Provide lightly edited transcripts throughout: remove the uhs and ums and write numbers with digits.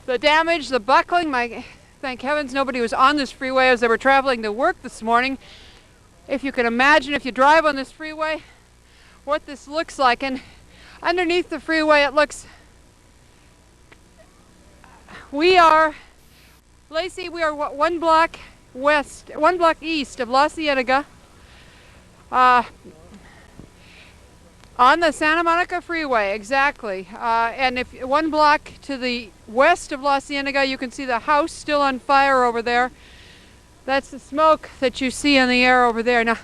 The damage, the buckling, thank heavens nobody was on this freeway as they were traveling to work this morning. If you can imagine, if you drive on this freeway, what this looks like. And underneath the freeway it looks, Lacey, we are one block east of La Cienega, on the Santa Monica Freeway, exactly. And if one block to the west of La Cienega, you can see the house still on fire over there. That's the smoke that you see in the air over there. Now,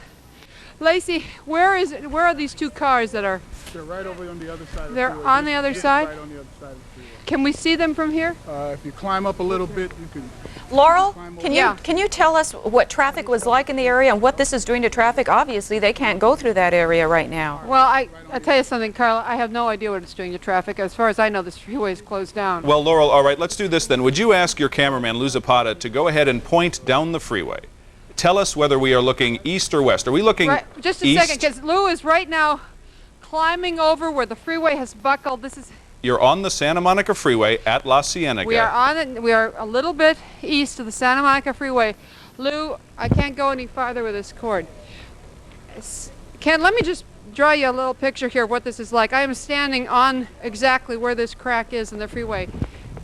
Lacey, where are these two cars that are? They're right over on the other side of the freeway. They're on the other side? Right on the other side of the freeway. Can we see them from here? If you climb up a little bit, you can... Laurel, can you tell us what traffic was like in the area and what this is doing to traffic? Obviously, they can't go through that area right now. Well, I'll tell you something, Carla. I have no idea what it's doing to traffic. As far as I know, this freeway is closed down. Well, Laurel, all right, let's do this then. Would you ask your cameraman, Lou Zapata, to go ahead and point down the freeway? Tell us whether we are looking east or west. Are we looking east? Just a second, because Lou is right now climbing over where the freeway has buckled. This is... You're on the Santa Monica Freeway at La Cienega. We are on it. We are a little bit east of the Santa Monica Freeway. Lou, I can't go any farther with this cord. Ken, let me just draw you a little picture here of what this is like. I am standing on exactly where this crack is in the freeway.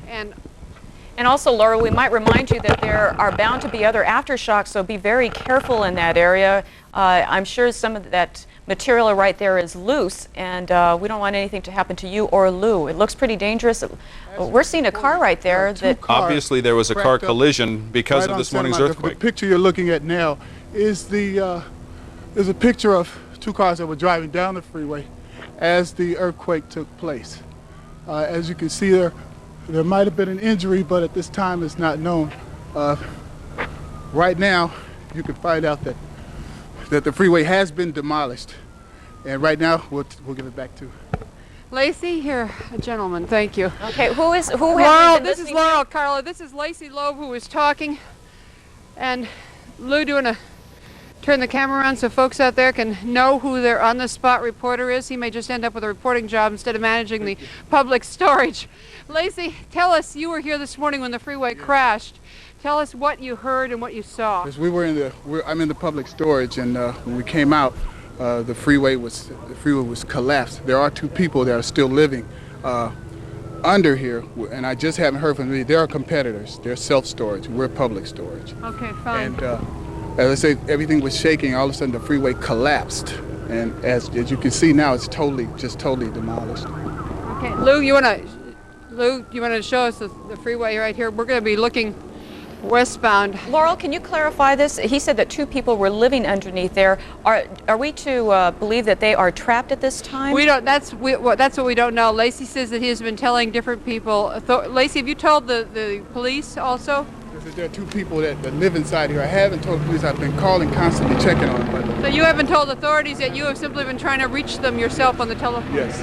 And also, Laura, we might remind you that there are bound to be other aftershocks, so be very careful in that area. I'm sure some of that material right there is loose, and we don't want anything to happen to you or Lou. It looks pretty dangerous. We're seeing a car right there that... Obviously, there was a car collision because of this morning's earthquake. The picture you're looking at now is a picture of two cars that were driving down the freeway as the earthquake took place. As you can see there might have been an injury, but at this time it's not known. Right now, you can find out that the freeway has been demolished, and right now we'll give it back to Lacey. Here, a gentleman. Thank you. Okay, who Laurel, this is Laurel. Carla, this is Lacey Loeb who was talking, and Lou, do you want to turn the camera around so folks out there can know who their on-the-spot reporter is? He may just end up with a reporting job instead of managing the public storage. Lacey, tell us, you were here this morning when the freeway crashed. Tell us what you heard and what you saw. Yes, I'm in the public storage, and when we came out, the freeway was collapsed. There are two people that are still living under here, and I just haven't heard from them. They are competitors. They're self-storage. We're public storage. Okay, fine. And as I say, everything was shaking. All of a sudden, the freeway collapsed, and as you can see now, it's totally demolished. Okay, Lou, you want to show us the freeway right here? We're going to be looking westbound. Laurel, can you clarify this? He said that two people were living underneath there. Are we to believe that they are trapped at this time? We don't. That's what we don't know. Lacey says that he has been telling different people. Lacey, have you told the police also? There are two people that live inside here. I haven't told the police. I've been calling, constantly checking on them. So you haven't told authorities yet? You have simply been trying to reach them yourself on the telephone? Yes.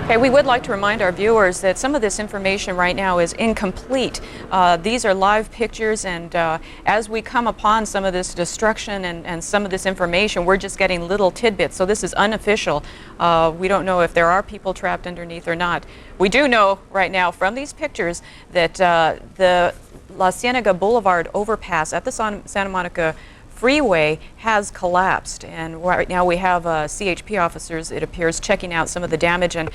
Okay, we would like to remind our viewers that some of this information right now is incomplete. These are live pictures, and as we come upon some of this destruction and some of this information, we're just getting little tidbits. So this is unofficial. We don't know if there are people trapped underneath or not. We do know right now from these pictures that the La Cienega Boulevard overpass at the Santa Monica Freeway has collapsed, and right now we have CHP officers, it appears, checking out some of the damage and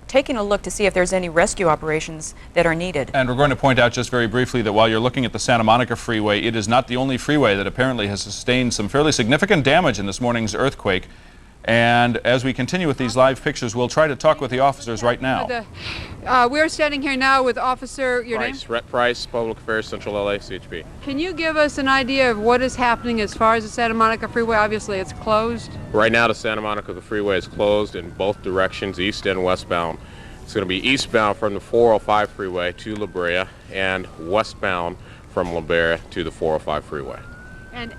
taking a look to see if there's any rescue operations that are needed. And we're going to point out just very briefly that while you're looking at the Santa Monica Freeway, it is not the only freeway that apparently has sustained some fairly significant damage in this morning's earthquake. And as we continue with these live pictures, we'll try to talk with the officers right now. We're standing here now with Officer, your name? Rhett Price, Public Affairs, Central LA, CHP. Can you give us an idea of what is happening as far as the Santa Monica Freeway? Obviously, it's closed. Right now, the Santa Monica Freeway is closed in both directions, east and westbound. It's going to be eastbound from the 405 freeway to La Brea and westbound from La Brea to the 405 freeway. And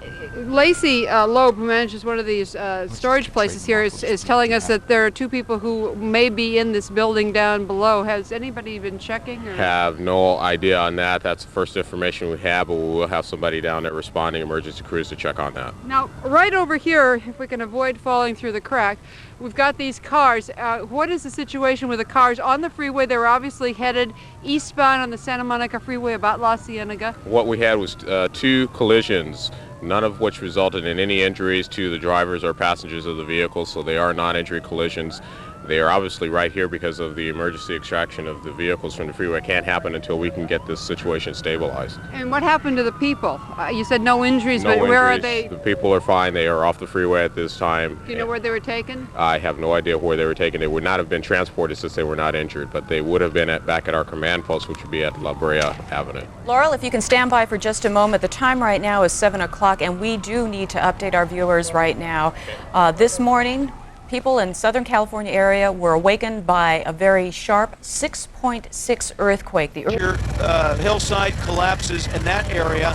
Lacey Loeb, who manages one of these storage places here, is telling us that there are two people who may be in this building down below. Has anybody been checking? Or? Have no idea on that. That's the first information we have, but we will have somebody down there responding, emergency crews, to check on that. Now, right over here, if we can avoid falling through the crack, we've got these cars. What is the situation with the cars on the freeway? They're obviously headed eastbound on the Santa Monica Freeway about La Cienega. What we had was 2 collisions, none of which resulted in any injuries to the drivers or passengers of the vehicles, so they are non-injury collisions. They are obviously right here because of the emergency extraction of the vehicles from the freeway. It can't happen until we can get this situation stabilized. And what happened to the people? You said no injuries, No but where are injuries. they? The people are fine. They are off the freeway at this time. Do you know where they were taken? I have no idea where they were taken. They would not have been transported since they were not injured, but they would have been back at our command post, which would be at La Brea Avenue. Laurel, if you can stand by for just a moment. The time right now is 7 o'clock, and we do need to update our viewers right now. This morning, people in Southern California area were awakened by a very sharp 6.6 earthquake. The hillside collapses in that area,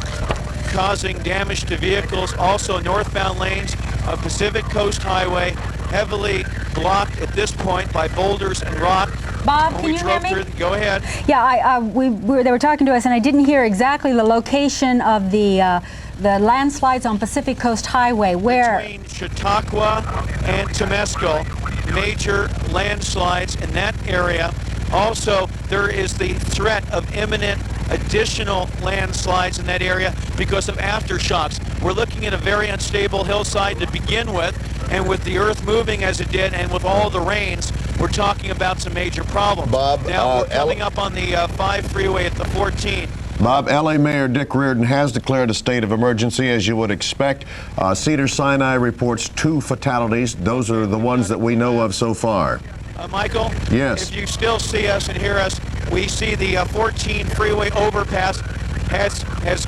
causing damage to vehicles. Also, northbound lanes of Pacific Coast Highway heavily blocked at this point by boulders and rock. Bob, can you hear me? Go ahead. Yeah, they were talking to us, and I didn't hear exactly the location of the landslides on Pacific Coast Highway. Where? Between Chautauqua and Temescal, major landslides in that area. Also, there is the threat of imminent additional landslides in that area because of aftershocks. We're looking at a very unstable hillside to begin with, and with the earth moving as it did and with all the rains, we're talking about some major problems. Bob, now we're coming up on the 5 freeway at the 14. Bob, LA Mayor Dick Reardon has declared a state of emergency, as you would expect. Cedars-Sinai reports 2 fatalities. Those are the ones that we know of so far. Michael? Yes. If you still see us and hear us, we see the 14 freeway overpass has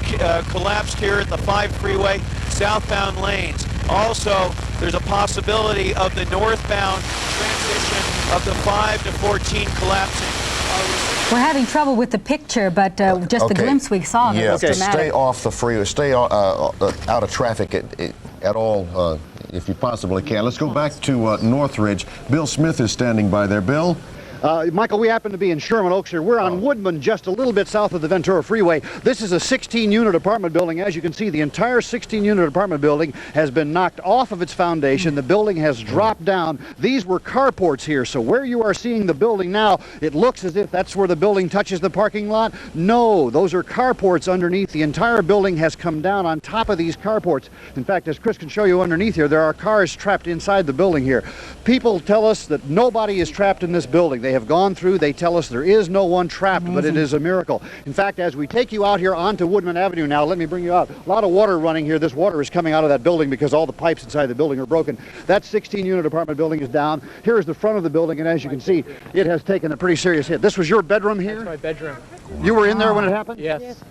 collapsed here at the 5 freeway, southbound lanes. Also, there's a possibility of the northbound transition of the 5 to 14 collapsing. We're having trouble with the picture, but just the glimpse we saw of it was dramatic. Stay off the freeway. Stay out of traffic at all if you possibly can. Let's go back to Northridge. Bill Smith is standing by there. Bill? Michael, we happen to be in Sherman Oaks here. We're on Woodman, just a little bit south of the Ventura Freeway. This is a 16-unit apartment building. As you can see, the entire 16-unit apartment building has been knocked off of its foundation. The building has dropped down. These were carports here, so where you are seeing the building now, it looks as if that's where the building touches the parking lot. No, those are carports underneath. The entire building has come down on top of these carports. In fact, as Chris can show you underneath here, there are cars trapped inside the building here. People tell us that nobody is trapped in this building. They have gone through, they tell us there is no one trapped, but it is a miracle. In fact, as we take you out here onto Woodman Avenue now, let me bring you out. A lot of water running here. This water is coming out of that building because all the pipes inside the building are broken. That 16-unit apartment building is down. Here is the front of the building, and as you can see, it has taken a pretty serious hit. This was your bedroom here? That's my bedroom. You were in there when it happened? Yes.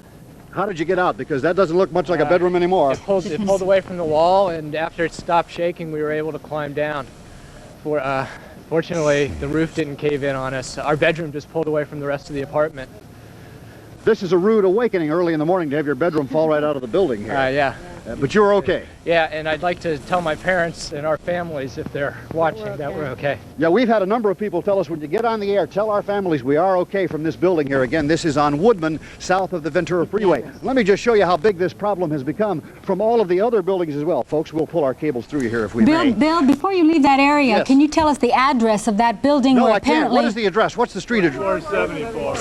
How did you get out? Because that doesn't look much like a bedroom anymore. It pulled away from the wall, and after it stopped shaking, we were able to climb down. Fortunately, the roof didn't cave in on us. Our bedroom just pulled away from the rest of the apartment. This is a rude awakening early in the morning to have your bedroom fall right out of the building here. Yeah. But you were okay. Yeah, and I'd like to tell my parents and our families, if they're watching, that we're okay. Yeah, we've had a number of people tell us, when you get on the air, tell our families we are okay from this building here. Again, this is on Woodman, south of the Ventura Freeway. Let me just show you how big this problem has become from all of the other buildings as well. Folks, we'll pull our cables through you here if we may. Bill, before you leave that area, Yes. Can you tell us the address of that building? No, where I can't. apparently... What is the address? What's the street address?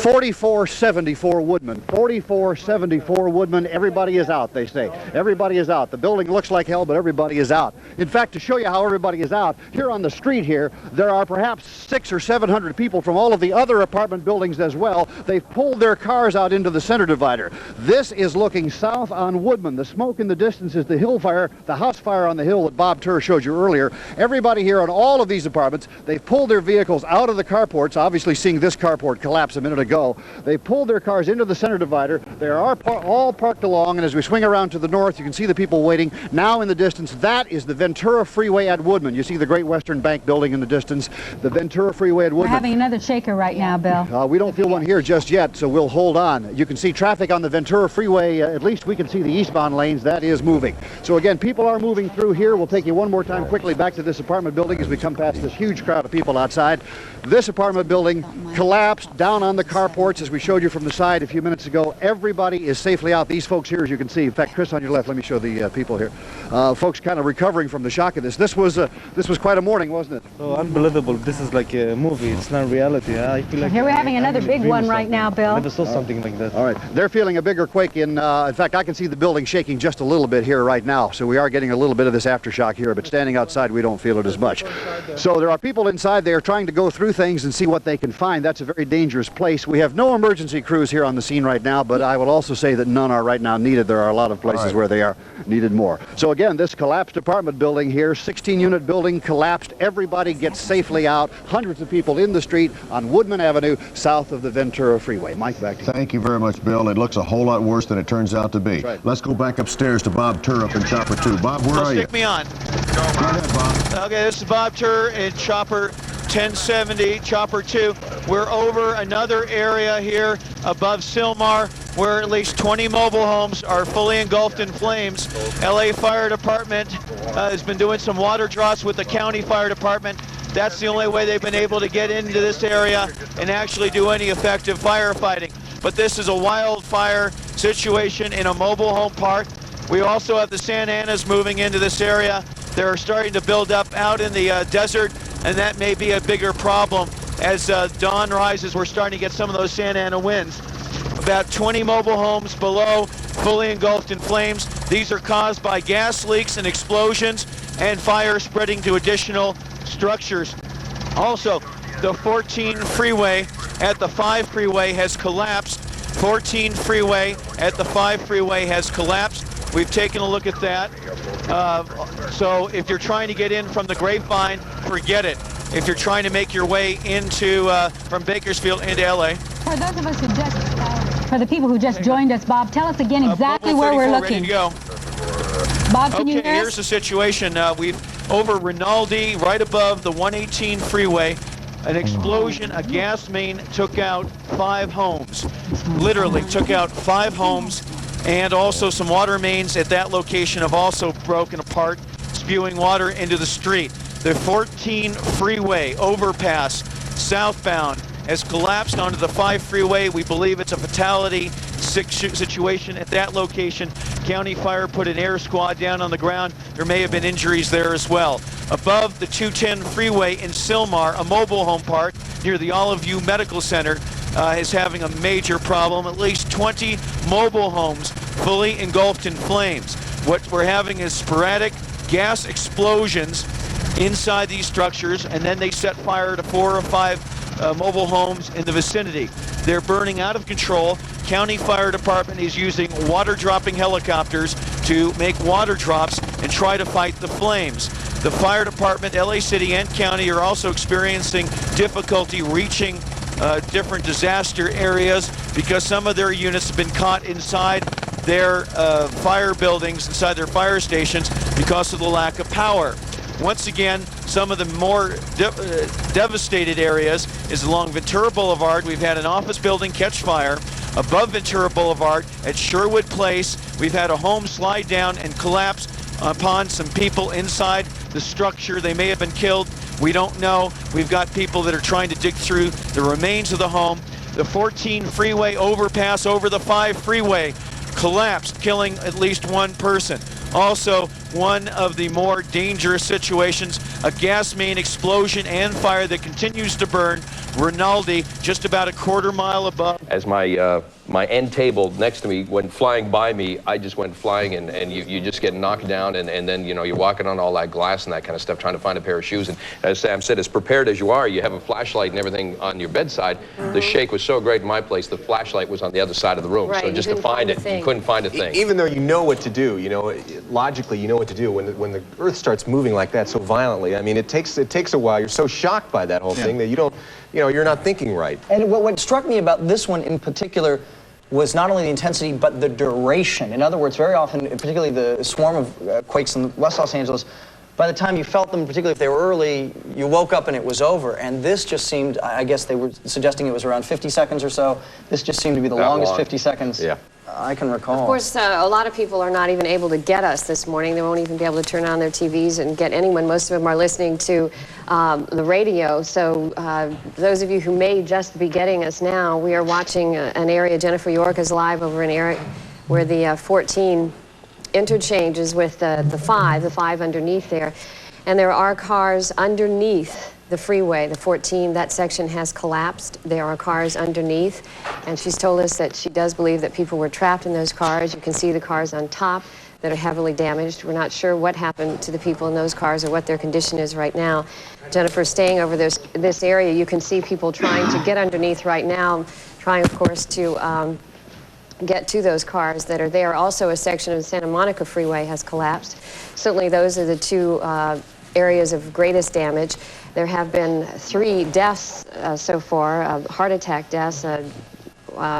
4474 Woodman. 4474 Woodman. Everybody is out, they say. Everybody is out. The building looks like hell, but everybody is out. In fact, to show you how everybody is out, here on the street here, there are perhaps 600 or 700 people from all of the other apartment buildings as well. They've pulled their cars out into the center divider. This is looking south on Woodman. The smoke in the distance is the hill fire, the house fire on the hill that Bob Turr showed you earlier. Everybody here on all of these apartments, they've pulled their vehicles out of the carports, obviously seeing this carport collapse a minute ago. They pulled their cars into the center divider. They are all parked along, and as we swing around to the north, you can see the people waiting. Now in the distance, that is the Ventura Freeway at Woodman. You see the Great Western Bank building in the distance, the Ventura Freeway at Woodman. We're having another shaker right now, Bill. We don't feel one here just yet, so we'll hold on. You can see traffic on the Ventura Freeway. At least we can see the eastbound lanes. That is moving. So again, people are moving through here. We'll take you one more time quickly back to this apartment building as we come past this huge crowd of people outside. This apartment building collapsed down on the carports as we showed you from the side a few minutes ago. Everybody is safely out. These folks here, as you can see. In fact, Chris, on your left, let me show you. show the people here. Folks kind of recovering from the shock of this. This was quite a morning, wasn't it? Oh, unbelievable. This is like a movie. It's not reality. I feel like Here we're having another big one right now, Bill. I never saw something like that. All right. They're feeling a bigger quake in fact, I can see the building shaking just a little bit here right now. So we are getting a little bit of this aftershock here, but standing outside, we don't feel it as much. So there are people inside there trying to go through things and see what they can find. That's a very dangerous place. We have no emergency crews here on the scene right now, but I will also say that none are right now needed. There are a lot of places where they are needed more. So again, this collapsed apartment building here, 16-unit building collapsed. Everybody gets safely out. Hundreds of people in the street on Woodman Avenue, south of the Ventura Freeway. Mike, back to you. Thank you very much, Bill. It looks a whole lot worse than it turns out to be. Right. Let's go back upstairs to Bob Turr up in Chopper 2. Bob, where are you? Stick me on. Go ahead, Bob. Okay, this is Bob Turr in Chopper 1070, Chopper 2. We're over another area here above Sylmar where at least 20 mobile homes are fully engulfed in flames. LA Fire Department has been doing some water drops with the county fire department. That's the only way they've been able to get into this area and actually do any effective firefighting. But this is a wildfire situation in a mobile home park. We also have the Santa Anas moving into this area. They're starting to build up out in the desert, and that may be a bigger problem. As dawn rises, we're starting to get some of those Santa Ana winds. About 20 mobile homes below, fully engulfed in flames. These are caused by gas leaks and explosions and fire spreading to additional structures. Also, the 14 freeway at the 5 freeway has collapsed. 14 freeway at the 5 freeway has collapsed. We've taken a look at that. So if you're trying to get in from the Grapevine, forget it. If you're trying to make your way into from Bakersfield into LA. For those of us who just, for the people who just joined us, Bob, tell us again exactly where we're looking. Ready to go. Bob, can you hear us? Here's the situation. We've over Rinaldi, right above the 118 freeway. An explosion, a gas main took out 5 homes. Literally took out 5 homes. And also some water mains at that location have also broken apart, spewing water into the street. The 14 freeway overpass southbound has collapsed onto the 5 freeway. We believe it's a fatality situation at that location. County Fire put an air squad down on the ground. There may have been injuries there as well. Above the 210 freeway in Sylmar, a mobile home park near the Olive View Medical Center is having a major problem. At least 20 mobile homes fully engulfed in flames. What we're having is sporadic gas explosions inside these structures, and then they set fire to 4 or 5 mobile homes in the vicinity. They're burning out of control. County Fire Department is using water dropping helicopters to make water drops and try to fight the flames. The fire department, LA City and county, are also experiencing difficulty reaching different disaster areas because some of their units have been caught inside their fire buildings, inside their fire stations because of the lack of power. Once again, some of the more devastated areas is along Ventura Boulevard. We've had an office building catch fire. Above Ventura Boulevard at Sherwood Place, we've had a home slide down and collapse upon some people inside the structure. They may have been killed. We don't know. We've got people that are trying to dig through the remains of the home. The 14 freeway overpass over the 5 freeway collapsed, killing at least 1 person. Also, one of the more dangerous situations, a gas main explosion and fire that continues to burn. Rinaldi, just about a quarter mile above. As my end table next to me went flying by me, I just went flying, and you just get knocked down, and then, you know, you're walking on all that glass and that kind of stuff, trying to find a pair of shoes. And as Sam said, as prepared as you are, you have a flashlight and everything on your bedside. The shake was so great in my place, the flashlight was on the other side of the room. Right, so just to find it, you couldn't find a thing. Even though you know what to do, you know, logically you know what to do, when the earth starts moving like that so violently, I mean, it takes a while. You're so shocked by that whole thing that you don't, you know, you're not thinking right. And what struck me about this one in particular was not only the intensity, but the duration. In other words, very often, particularly the swarm of quakes in West Los Angeles, by the time you felt them, particularly if they were early, you woke up and it was over. And this just seemed, I guess they were suggesting it was around 50 seconds or so. This just seemed to be the longest 50 seconds I can recall. Of course, a lot of people are not even able to get us this morning. They won't even be able to turn on their TVs and get anyone. Most of them are listening to the radio. So those of you who may just be getting us now, we are watching an area. Jennifer York is live over an area where the 14 interchanges with the 5 underneath there. And there are cars underneath the freeway, the 14, that section has collapsed. There are cars underneath, and she's told us that she does believe that people were trapped in those cars. You can see the cars on top that are heavily damaged. We're not sure what happened to the people in those cars or what their condition is right now. Jennifer, staying over this area, you can see people trying to get underneath right now, trying, of course, to get to those cars that are there. Also, a section of the Santa Monica Freeway has collapsed. Certainly, those are the two areas of greatest damage. There have been 3 deaths so far, heart attack deaths,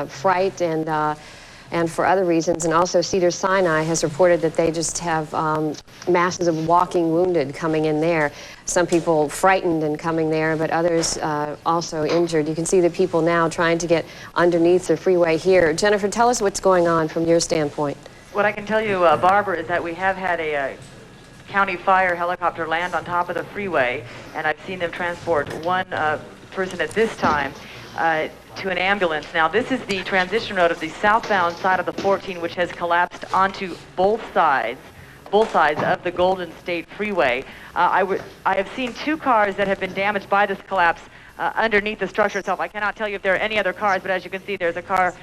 fright, and for other reasons. And also Cedars-Sinai has reported that they just have masses of walking wounded coming in there. Some people frightened and coming there, but others also injured. You can see the people now trying to get underneath the freeway here. Jennifer, tell us what's going on from your standpoint. What I can tell you, Barbara, is that we have had a county fire helicopter land on top of the freeway, and I've seen them transport one person at this time to an ambulance. Now, this is the transition road of the southbound side of the 14, which has collapsed onto both sides of the Golden State Freeway. I have seen 2 cars that have been damaged by this collapse underneath the structure itself. I cannot tell you if there are any other cars, but as you can see, there's a car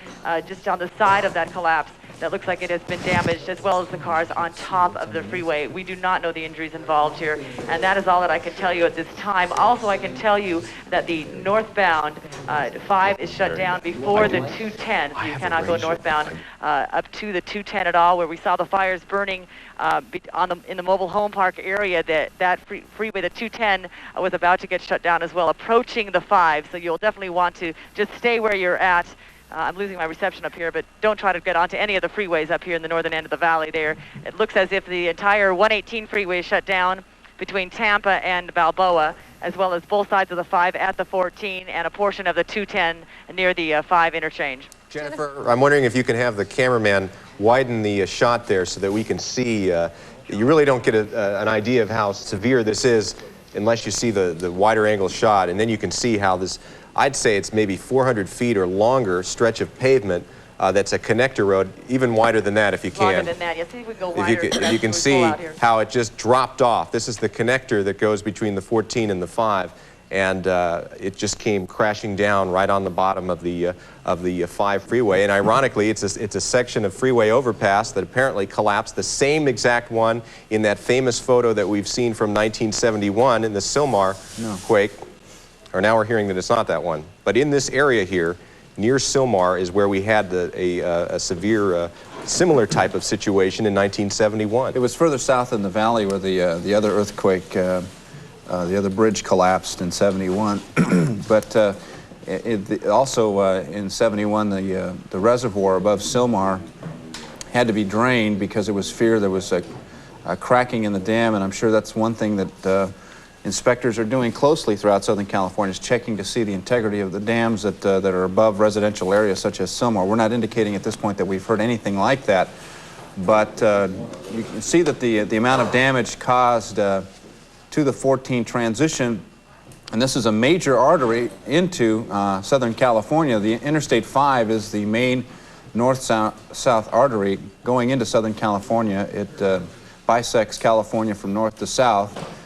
just on the side of that collapse that looks like it has been damaged, as well as the cars on top of the freeway. We do not know the injuries involved here, and that is all that I can tell you at this time. Also, I can tell you that the northbound 5 is shut down before the 210, so you cannot go northbound up to the 210 at all, where we saw the fires burning in the mobile home park area. That freeway, the 210, was about to get shut down as well, approaching the 5, so you'll definitely want to just stay where you're at. I'm losing my reception up here, but don't try to get onto any of the freeways up here in the northern end of the valley there. It looks as if the entire 118 freeway is shut down between Tampa and Balboa, as well as both sides of the 5 at the 14 and a portion of the 210 near the 5 interchange. Jennifer, I'm wondering if you can have the cameraman widen the shot there so that we can see. You really don't get an idea of how severe this is unless you see the wider angle shot, and then you can see how this, I'd say it's maybe 400 feet or longer stretch of pavement that's a connector road, even wider than that if you can. Longer than that, yeah. See if we go wider. If you can see how it just dropped off. This is the connector that goes between the 14 and the 5, and it just came crashing down right on the bottom of the 5 freeway. And ironically, it's a section of freeway overpass that apparently collapsed, the same exact one in that famous photo that we've seen from 1971 in the Sylmar quake. Or now we're hearing that it's not that one. But in this area here, near Sylmar, is where we had a severe, similar type of situation in 1971. It was further south in the valley where the other earthquake, the other bridge collapsed in 71. But also in 71, the reservoir above Sylmar had to be drained because there was fear there was a cracking in the dam, and I'm sure that's one thing that inspectors are doing closely throughout Southern California, is checking to see the integrity of the dams that are above residential areas such as Sylmar. We're not indicating at this point that we've heard anything like that, but you can see that the amount of damage caused to the 14 transition, and this is a major artery into Southern California. The Interstate 5 is the main north-south artery going into Southern California. It bisects California from north to south.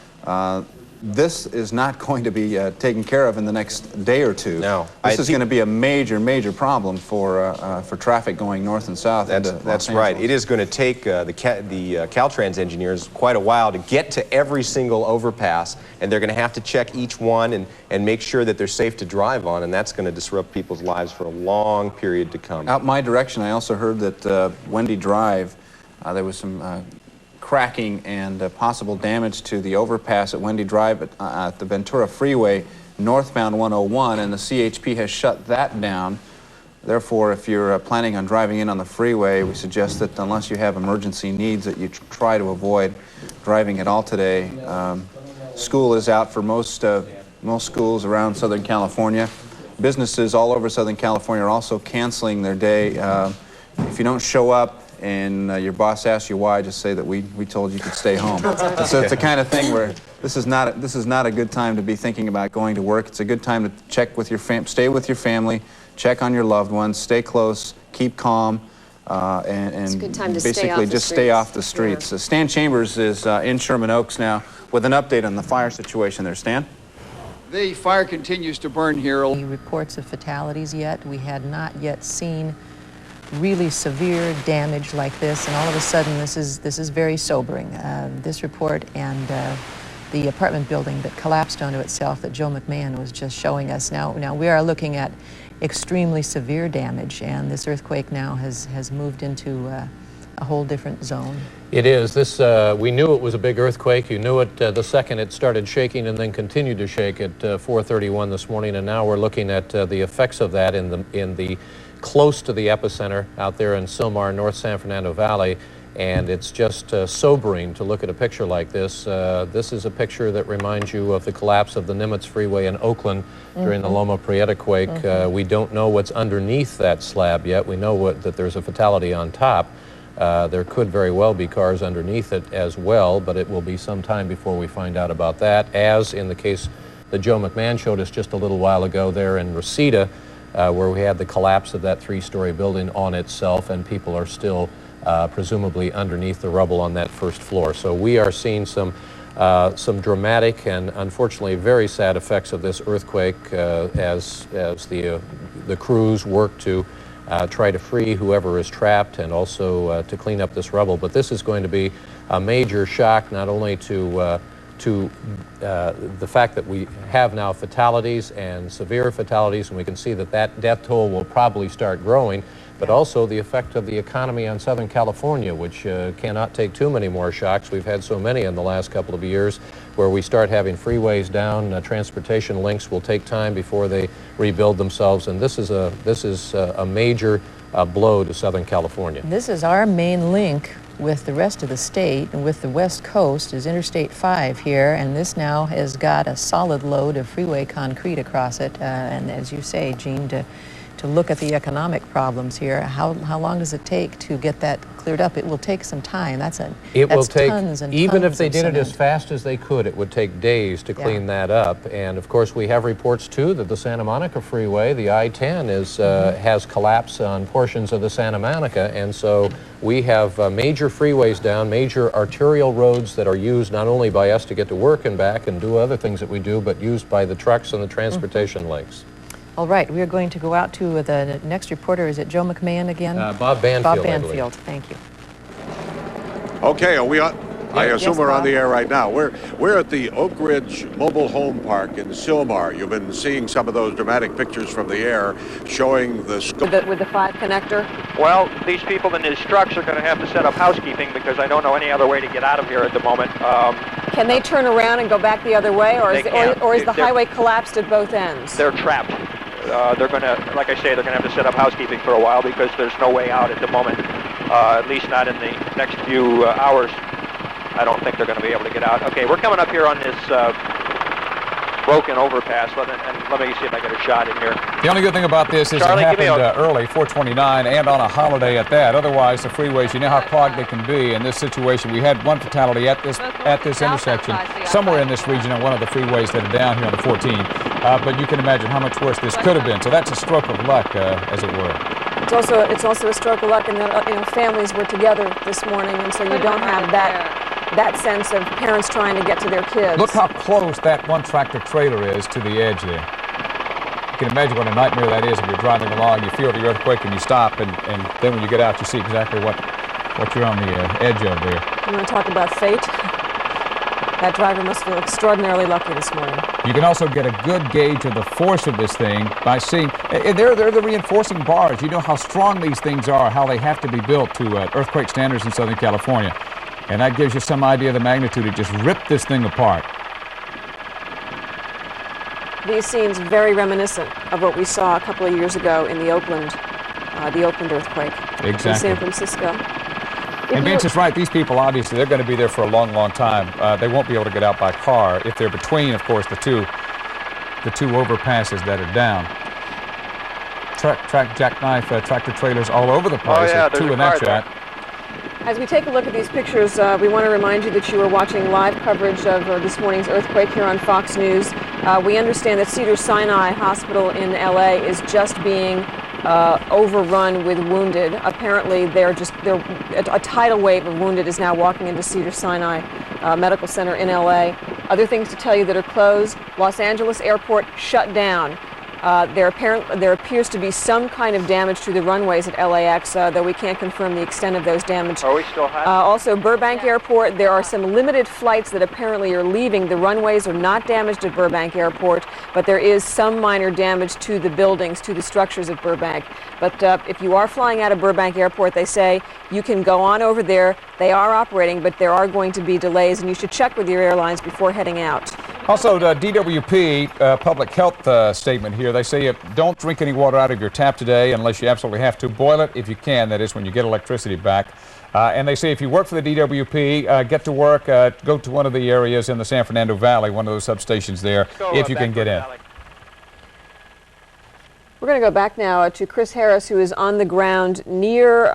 This is not going to be taken care of in the next day or two. No. This is going to be a major, major problem for traffic going north and south. That's right. It is going to take the Caltrans engineers quite a while to get to every single overpass, and they're going to have to check each one and make sure that they're safe to drive on, and that's going to disrupt people's lives for a long period to come. Out my direction, I also heard that Wendy Drive, there was some cracking and possible damage to the overpass at Wendy Drive at the Ventura Freeway, northbound 101, and the CHP has shut that down. Therefore, if you're planning on driving in on the freeway, we suggest that unless you have emergency needs, that you try to avoid driving at all today. School is out for most schools around Southern California. Businesses all over Southern California are also canceling their day. If you don't show up and your boss asks you why, just say that we told you could stay home. So it's the kind of thing where this is not a good time to be thinking about going to work. It's a good time to check with your stay with your family, check on your loved ones, stay close, keep calm. and It's a good time to stay basically off the just stay streets. off the streets. Stan Chambers is in Sherman Oaks now with an update on the fire situation there. Stan? The fire continues to burn here. Any reports of fatalities yet? We had not yet seen really severe damage like this, and all of a sudden this is very sobering. This report and the apartment building that collapsed onto itself that Joe McMahon was just showing us. Now we are looking at extremely severe damage, and this earthquake now has moved into a whole different zone. It is. This we knew it was a big earthquake. You knew it the second it started shaking, and then continued to shake at 4:31 this morning. And now we're looking at the effects of that in the close to the epicenter out there in Sylmar, North San Fernando Valley. And it's just sobering to look at a picture like this. This is a picture that reminds you of the collapse of the Nimitz Freeway in Oakland during the Loma Prieta quake. We don't know what's underneath that slab yet. We know that there's a fatality on top. There could very well be cars underneath it as well, but it will be some time before we find out about that, as in the case that Joe McMahon showed us just a little while ago there in Reseda, where we had the collapse of that three-story building on itself, and people are still presumably underneath the rubble on that first floor. So we are seeing some dramatic and unfortunately very sad effects of this earthquake as the crews work to try to free whoever is trapped and also to clean up this rubble. But this is going to be a major shock, not only to the fact that we have now fatalities and severe fatalities, and we can see that that death toll will probably start growing, but also the effect of the economy on Southern California, which cannot take too many more shocks. We've had so many in the last couple of years where we start having freeways down, transportation links will take time before they rebuild themselves, and this is a major blow to Southern California. This is our main link with the rest of the state, and with the West Coast is Interstate 5 here, and this now has got a solid load of freeway concrete across it, and as you say, Gene, to look at the economic problems here, how long does it take to get that cleared up? It will take some time. It will take, tons and even tons if they of did it cement. as fast as they could, it would take days to clean that up. And of course we have reports too that the Santa Monica Freeway, the I-10, has collapsed on portions of the Santa Monica, and so we have major freeways down, major arterial roads that are used not only by us to get to work and back and do other things that we do, but used by the trucks and the transportation links. All right, we are going to go out to the next reporter. Is it Joe McMahon again? Bob Banfield. Bob Banfield, thank you. Okay, are we on? I assume yes, we're on Bob. the air right now. We're at the Oak Ridge Mobile Home Park in Sylmar. You've been seeing some of those dramatic pictures from the air showing the scope. With the 5 connector? Well, these people in these trucks are going to have to set up housekeeping because I don't know any other way to get out of here at the moment. Can they turn around and go back the other way, or They can't. or is the They're- highway collapsed at both ends? They're trapped. They're going to, like I say, they're going to have to set up housekeeping for a while because there's no way out at the moment, at least not in the next few hours. I don't think they're going to be able to get out. Okay, we're coming up here on this broken overpass, and let me see if I get a shot in here. The only good thing about this is Charlie, it give me happened early, 4:29, and on a holiday at that. Otherwise, the freeways, you know how clogged they can be. In this situation, we had one fatality at this intersection, somewhere in this region on one of the freeways that are down here on the 14. But you can imagine how much worse this could have been. So that's a stroke of luck, as it were. It's also a stroke of luck in that families were together this morning, and so you don't have that sense of parents trying to get to their kids. Look how close that one tractor trailer is to the edge there. You can imagine what a nightmare that is if you're driving along, you feel the earthquake and you stop, and then when you get out you see exactly what you're on the edge of there. You want to talk about fate? That driver must feel extraordinarily lucky this morning. You can also get a good gauge of the force of this thing by seeing, they're the reinforcing bars. You know how strong these things are, how they have to be built to earthquake standards in Southern California. And that gives you some idea of the magnitude. It just ripped this thing apart. These scenes very reminiscent of what we saw a couple of years ago in the Oakland earthquake in San Francisco. And Vince is right. These people, obviously, they're going to be there for a long, long time. They won't be able to get out by car if they're between, of course, the two overpasses that are down. Jackknife tractor trailers all over the place. Oh, yeah, There's two there's a in that car shot. there. As we take a look at these pictures, we want to remind you that you are watching live coverage of this morning's earthquake here on Fox News. We understand that Cedars-Sinai Hospital in LA is just being overrun with wounded. Apparently, a tidal wave of wounded is now walking into Cedars-Sinai Medical Center in LA. Other things to tell you that are closed: Los Angeles Airport shut down. There appears to be some kind of damage to the runways at LAX, though we can't confirm the extent of those damage. Are we still hot? Also, Burbank Airport, there are some limited flights that apparently are leaving. The runways are not damaged at Burbank Airport, but there is some minor damage to the buildings, to the structures of Burbank. But if you are flying out of Burbank Airport, they say you can go on over there. They are operating, but there are going to be delays, and you should check with your airlines before heading out. Also, the DWP public health statement here. They say don't drink any water out of your tap today unless you absolutely have to. Boil it if you can, that is when you get electricity back. And they say if you work for the DWP, get to work, go to one of the areas in the San Fernando Valley, one of those substations there, if you can get in. We're going to go back now to Chris Harris, who is on the ground near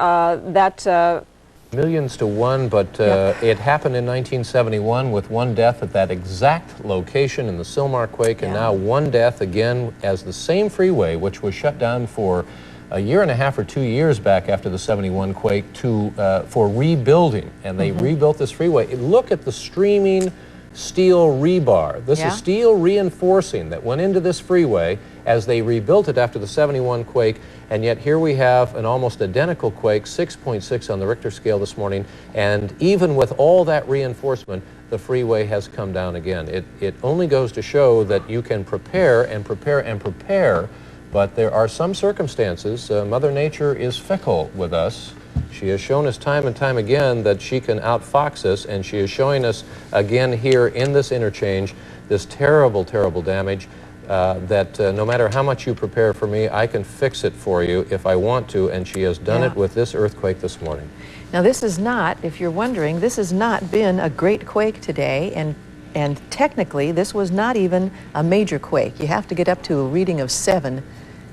that... Millions to one, but it happened in 1971 with one death at that exact location in the Sylmar quake, and now one death again as the same freeway, which was shut down for a year and a half or 2 years back after the 71 quake for rebuilding, and they rebuilt this freeway. Look at the streaming steel rebar. This is steel reinforcing that went into this freeway as they rebuilt it after the 71 quake, and yet here we have an almost identical quake, 6.6 on the Richter scale this morning, and even with all that reinforcement, the freeway has come down again. It only goes to show that you can prepare and prepare and prepare, but there are some circumstances. Mother Nature is fickle with us. She has shown us time and time again that she can outfox us, and she is showing us again here in this interchange this terrible, terrible damage that no matter how much you prepare for me, I can fix it for you if I want to, and she has done it with this earthquake this morning. Now this is not, if you're wondering, this has not been a great quake today, and technically this was not even a major quake. You have to get up to a reading of 7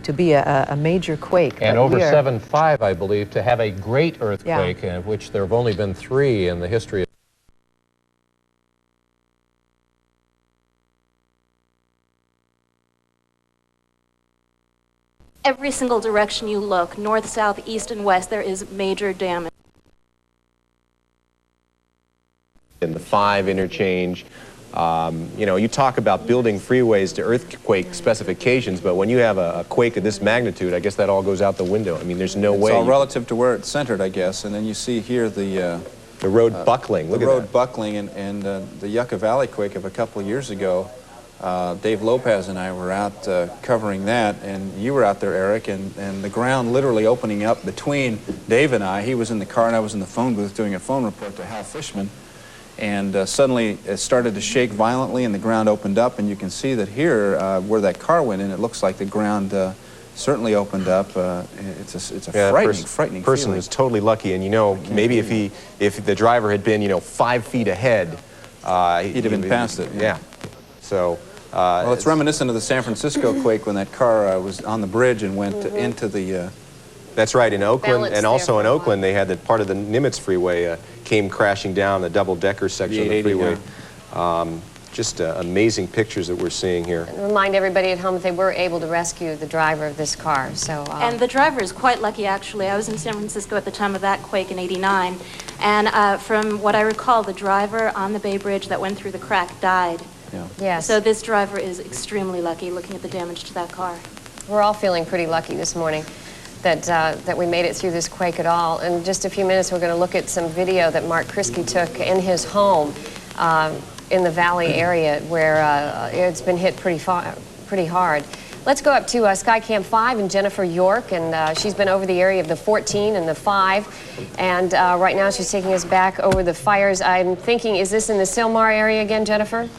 to be a major quake. And over 7.5, I believe, to have a great earthquake, of which there have only been 3 in the history of every single direction you look, north, south, east, and west, there is major damage. In the 5 interchange, you know, you talk about building freeways to earthquake specifications, but when you have a quake of this magnitude, I guess that all goes out the window. I mean, there's no way. It's all relative to where it's centered, I guess, and then you see here the road buckling. Look at that. The road buckling, and the Yucca Valley quake of a couple of years ago. Dave Lopez and I were out covering that, and you were out there, Eric, and the ground literally opening up between Dave and I. He was in the car and I was in the phone booth doing a phone report to Hal Fishman, and suddenly it started to shake violently and the ground opened up, and you can see that here where that car went in, it looks like the ground certainly opened up. It's a frightening person feeling. was totally lucky, and you know, maybe if the driver had been, you know, 5 feet ahead, he'd have been past it. Yeah. So. Well, it's reminiscent of the San Francisco quake when that car was on the bridge and went into the... That's right, in Oakland, and also in Oakland, they had that part of the Nimitz freeway came crashing down, the double-decker section of the freeway. Just amazing pictures that we're seeing here. And remind everybody at home that they were able to rescue the driver of this car. So. And the driver is quite lucky, actually. I was in San Francisco at the time of that quake in '89, and from what I recall, the driver on the Bay Bridge that went through the crack died. Yes. So this driver is extremely lucky looking at the damage to that car. We're all feeling pretty lucky this morning that we made it through this quake at all. In just a few minutes, we're going to look at some video that Mark Kriske took in his home in the Valley area where it's been hit pretty hard. Let's go up to Skycam 5 and Jennifer York, and she's been over the area of the 14 and the 5, and right now she's taking us back over the fires. I'm thinking, is this in the Sylmar area again, Jennifer?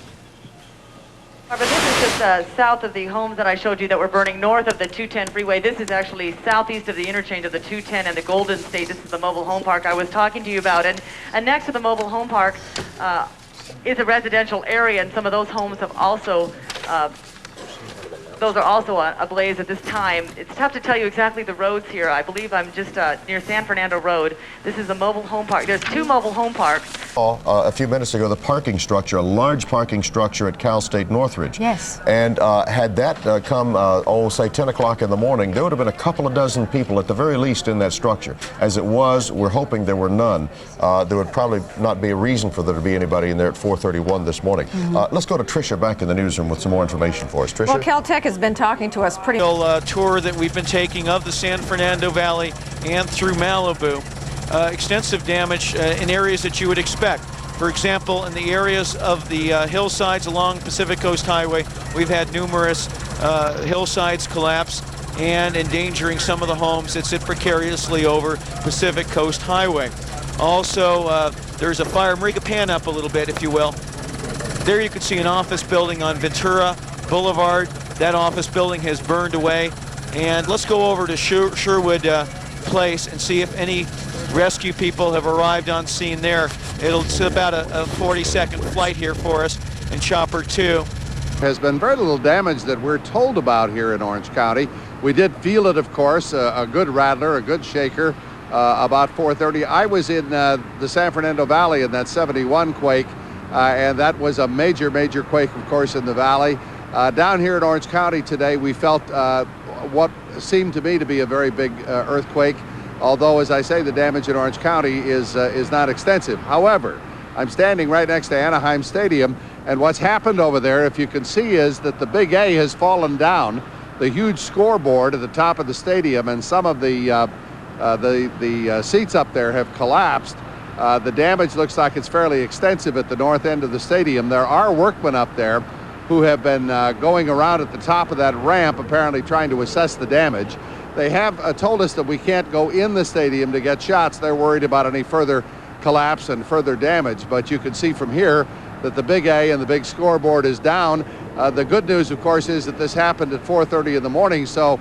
But this is just south of the homes that I showed you that were burning north of the 210 freeway. This is actually southeast of the interchange of the 210 and the Golden State. This is the mobile home park I was talking to you about. And next to the mobile home park is a residential area, and some of those homes have also those are also ablaze at this time. It's tough to tell you exactly the roads here. I believe I'm just near San Fernando Road. This is a mobile home park. There's 2 mobile home parks. A few minutes ago, the parking structure, a large parking structure at Cal State Northridge. Yes. And had that come, say 10 o'clock in the morning, there would have been a couple of dozen people at the very least in that structure. As it was, we're hoping there were none. There would probably not be a reason for there to be anybody in there at 4:31 this morning. Let's go to Tricia back in the newsroom with some more information for us. Tricia? Well, Caltech has been talking to us pretty... Tour that we've been taking of the San Fernando Valley and through Malibu. Extensive damage in areas that you would expect. For example, in the areas of the hillsides along Pacific Coast Highway, we've had numerous hillsides collapse and endangering some of the homes that sit precariously over Pacific Coast Highway. Also, there's a fire. Marica, pan up a little bit, if you will. There you can see an office building on Ventura Boulevard. That office building has burned away. And let's go over to Sherwood Place and see if any rescue people have arrived on scene there. It's about a 40-second flight here for us in Chopper 2. Has been very little damage that we're told about here in Orange County. We did feel it, of course, a good rattler, a good shaker about 4:30. I was in the San Fernando Valley in that 71 quake, and that was a major, major quake, of course, in the valley. Down here in Orange County today, we felt what seemed to me to be a very big earthquake, although, as I say, the damage in Orange County is not extensive. However, I'm standing right next to Anaheim Stadium, and what's happened over there, if you can see, is that the Big A has fallen down, the huge scoreboard at the top of the stadium, and some of the seats up there have collapsed. The damage looks like it's fairly extensive at the north end of the stadium. There are workmen up there who have been going around at the top of that ramp, apparently trying to assess the damage. They have told us that we can't go in the stadium to get shots. They're worried about any further collapse and further damage, but you can see from here that the Big A and the big scoreboard is down. The good news, of course, is that this happened at 4:30 in the morning, so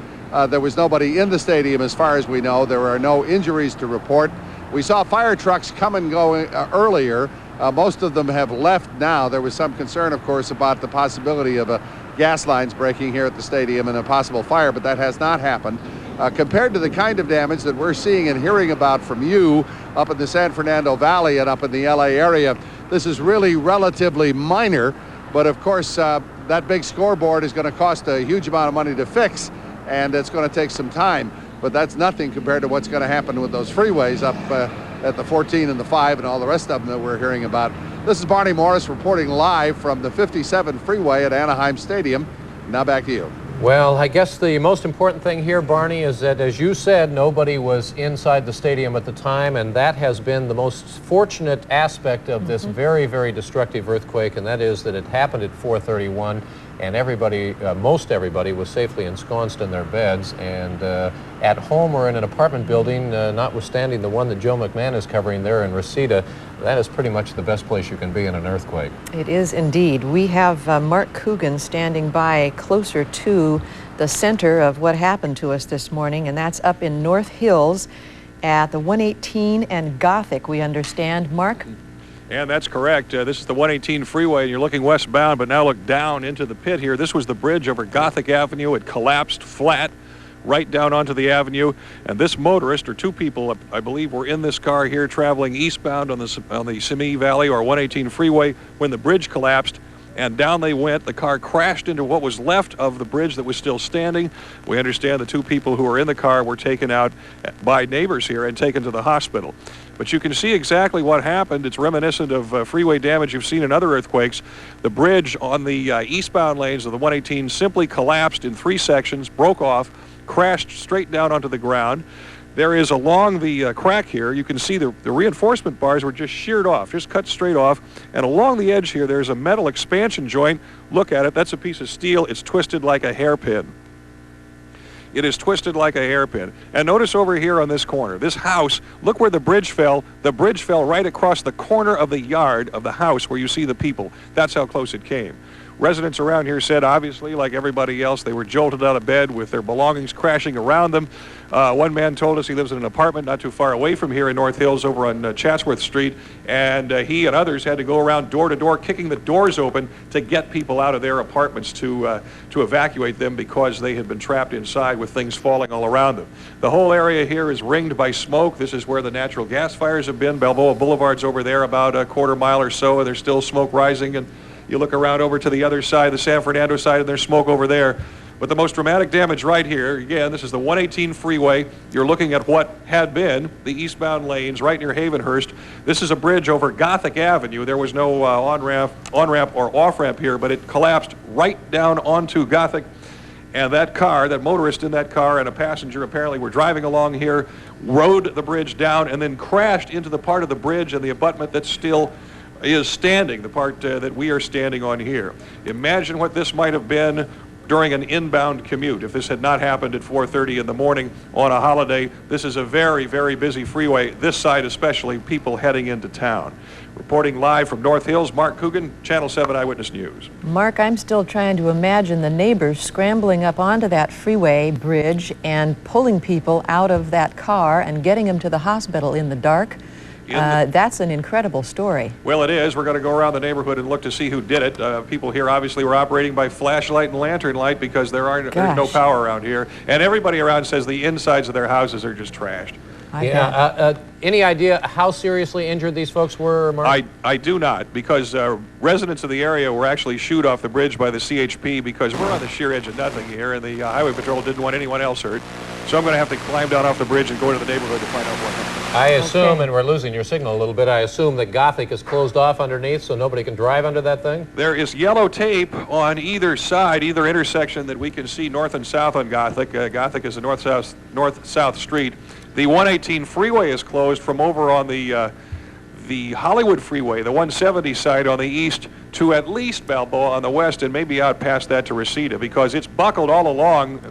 there was nobody in the stadium as far as we know. There are no injuries to report. We saw fire trucks come and go earlier. Most of them have left now. There was some concern, of course, about the possibility of gas lines breaking here at the stadium and a possible fire, but that has not happened. Compared to the kind of damage that we're seeing and hearing about from you up in the San Fernando Valley and up in the LA area, this is really relatively minor, but of course that big scoreboard is going to cost a huge amount of money to fix, and it's going to take some time, but that's nothing compared to what's going to happen with those freeways up at the 14 and the 5 and all the rest of them that we're hearing about. This is Barney Morris reporting live from the 57 freeway at Anaheim Stadium. Now back to you. Well, I guess the most important thing here, Barney, is that, as you said, nobody was inside the stadium at the time, and that has been the most fortunate aspect of this very, very destructive earthquake, and that is that it happened at 4:31, and everybody, most everybody, was safely ensconced in their beds and at home or in an apartment building, notwithstanding the one that Joe McMahon is covering there in Reseda. That is pretty much the best place you can be in an earthquake. It is indeed. We have Mark Coogan standing by closer to the center of what happened to us this morning, and that's up in North Hills at the 118 and Gothic, we understand. Mark? And that's correct. This is the 118 freeway, and you're looking westbound, but now look down into the pit here. This was the bridge over Gothic Avenue. It collapsed flat right down onto the avenue, and this motorist, or two people, I believe, were in this car here traveling eastbound on the Simi Valley or 118 freeway when the bridge collapsed, and down they went. The car crashed into what was left of the bridge that was still standing. We understand the two people who were in the car were taken out by neighbors here and taken to the hospital. But you can see exactly what happened. It's reminiscent of freeway damage you've seen in other earthquakes. The bridge on the eastbound lanes of the 118 simply collapsed in 3 sections, broke off, crashed straight down onto the ground. There is along the crack here, you can see the reinforcement bars were just sheared off, just cut straight off. And along the edge here, there's a metal expansion joint. Look at it, that's a piece of steel. It's twisted like a hairpin. It is twisted like a hairpin. And notice over here on this corner, this house, look where the bridge fell. The bridge fell right across the corner of the yard of the house where you see the people. That's how close it came. Residents around here said, obviously, like everybody else, they were jolted out of bed with their belongings crashing around them. One man told us he lives in an apartment not too far away from here in North Hills over on Chatsworth Street, and he and others had to go around door to door, kicking the doors open to get people out of their apartments to evacuate them because they had been trapped inside with things falling all around them. The whole area here is ringed by smoke. This is where the natural gas fires have been. Balboa Boulevard's over there about a quarter mile or so, and there's still smoke rising, and you look around over to the other side, the San Fernando side, and there's smoke over there. But the most dramatic damage right here, again, this is the 118 freeway. You're looking at what had been the eastbound lanes right near Havenhurst. This is a bridge over Gothic Avenue. There was no on-ramp or off-ramp here, but it collapsed right down onto Gothic. And that car, that motorist in that car and a passenger apparently were driving along here, rode the bridge down and then crashed into the part of the bridge and the abutment that still is standing, the part that we are standing on here. Imagine what this might have been during an inbound commute. If this had not happened at 4:30 in the morning on a holiday, this is a very, very busy freeway, this side especially, people heading into town. Reporting live from North Hills, Mark Coogan, Channel 7 Eyewitness News. Mark, I'm still trying to imagine the neighbors scrambling up onto that freeway bridge and pulling people out of that car and getting them to the hospital in the dark. That's an incredible story. Well, it is. We're going to go around the neighborhood and look to see who did it. People here obviously were operating by flashlight and lantern light because there's no power around here. And everybody around says the insides of their houses are just trashed. Any idea how seriously injured these folks were, Mark? I do not, because residents of the area were actually shooed off the bridge by the CHP because we're on the sheer edge of nothing here, and the Highway Patrol didn't want anyone else hurt. So I'm going to have to climb down off the bridge and go into the neighborhood to find out what happened. I assume, and we're losing your signal a little bit, I assume that Gothic is closed off underneath so nobody can drive under that thing? There is yellow tape on either side, either intersection that we can see north and south on Gothic. Gothic is a north-south street. The 118 freeway is closed from over on the Hollywood freeway, the 170 side on the east, to at least Balboa on the west, and maybe out past that to Reseda, because it's buckled all along.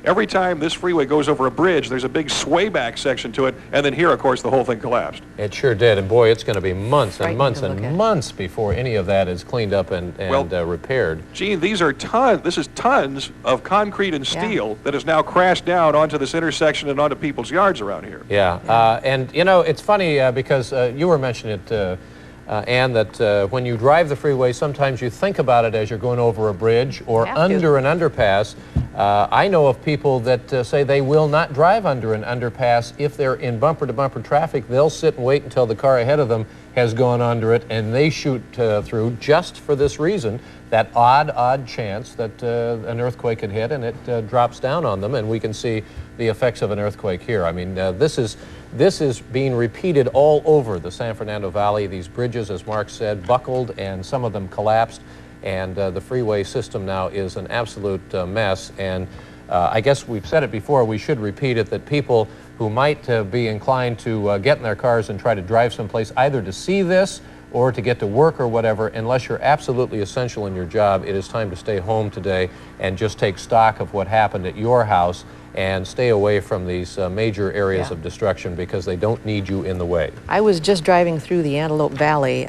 Every time this freeway goes over a bridge, there's a big swayback section to it, and then here, of course, the whole thing collapsed. It sure did, and boy, it's going to be months and months and months before any of that is cleaned up and repaired. Gene, these are this is tons of concrete and steel that has now crashed down onto this intersection and onto people's yards around here. Yeah, and you know, it's funny because you were mentioning it, Ann, that when you drive the freeway, sometimes you think about it as you're going over a bridge or under an underpass. I know of people that say they will not drive under an underpass if they're in bumper-to-bumper traffic. They'll sit and wait until the car ahead of them has gone under it, and they shoot through just for this reason, that odd chance that an earthquake could hit and it drops down on them, and we can see the effects of an earthquake here. I mean, this is being repeated all over the San Fernando Valley. These bridges, as Mark said, buckled, and some of them collapsed. And the freeway system now is an absolute mess. And I guess we've said it before, we should repeat it, that people who might be inclined to get in their cars and try to drive someplace either to see this or to get to work or whatever, unless you're absolutely essential in your job, it is time to stay home today and just take stock of what happened at your house and stay away from these major areas of destruction because they don't need you in the way. I was just driving through the Antelope Valley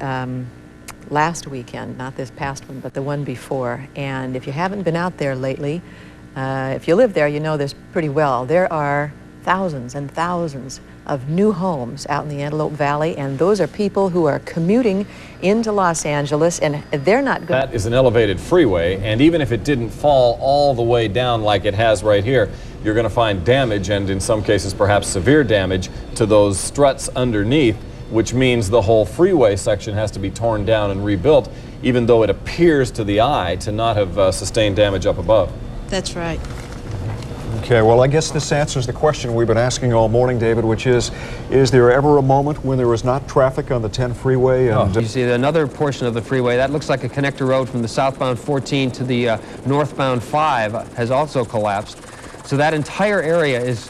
last weekend, not this past one, but the one before. And if you haven't been out there lately, if you live there, you know this pretty well. There are thousands and thousands of new homes out in the Antelope Valley, and those are people who are commuting into Los Angeles, and they're not good. That is an elevated freeway, and even if it didn't fall all the way down like it has right here, you're going to find damage, and in some cases perhaps severe damage, to those struts underneath, which means the whole freeway section has to be torn down and rebuilt, even though it appears to the eye to not have sustained damage up above. That's right. Okay, well, I guess this answers the question we've been asking all morning, David, which is there ever a moment when there was not traffic on the 10 freeway? And You see another portion of the freeway, that looks like a connector road from the southbound 14 to the northbound 5 has also collapsed. So that entire area is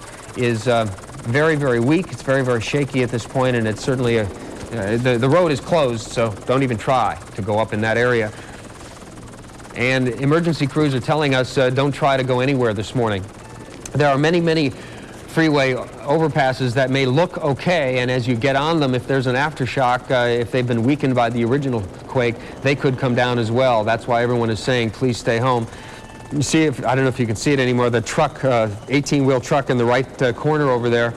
very, very weak. It's very, very shaky at this point, and it's certainly the road is closed, so don't even try to go up in that area. And emergency crews are telling us don't try to go anywhere this morning. There are many, many freeway overpasses that may look okay, and as you get on them, if there's an aftershock, if they've been weakened by the original quake, they could come down as well. That's why everyone is saying, please stay home. You see, I don't know if you can see it anymore, the truck, 18-wheel truck in the right corner over there,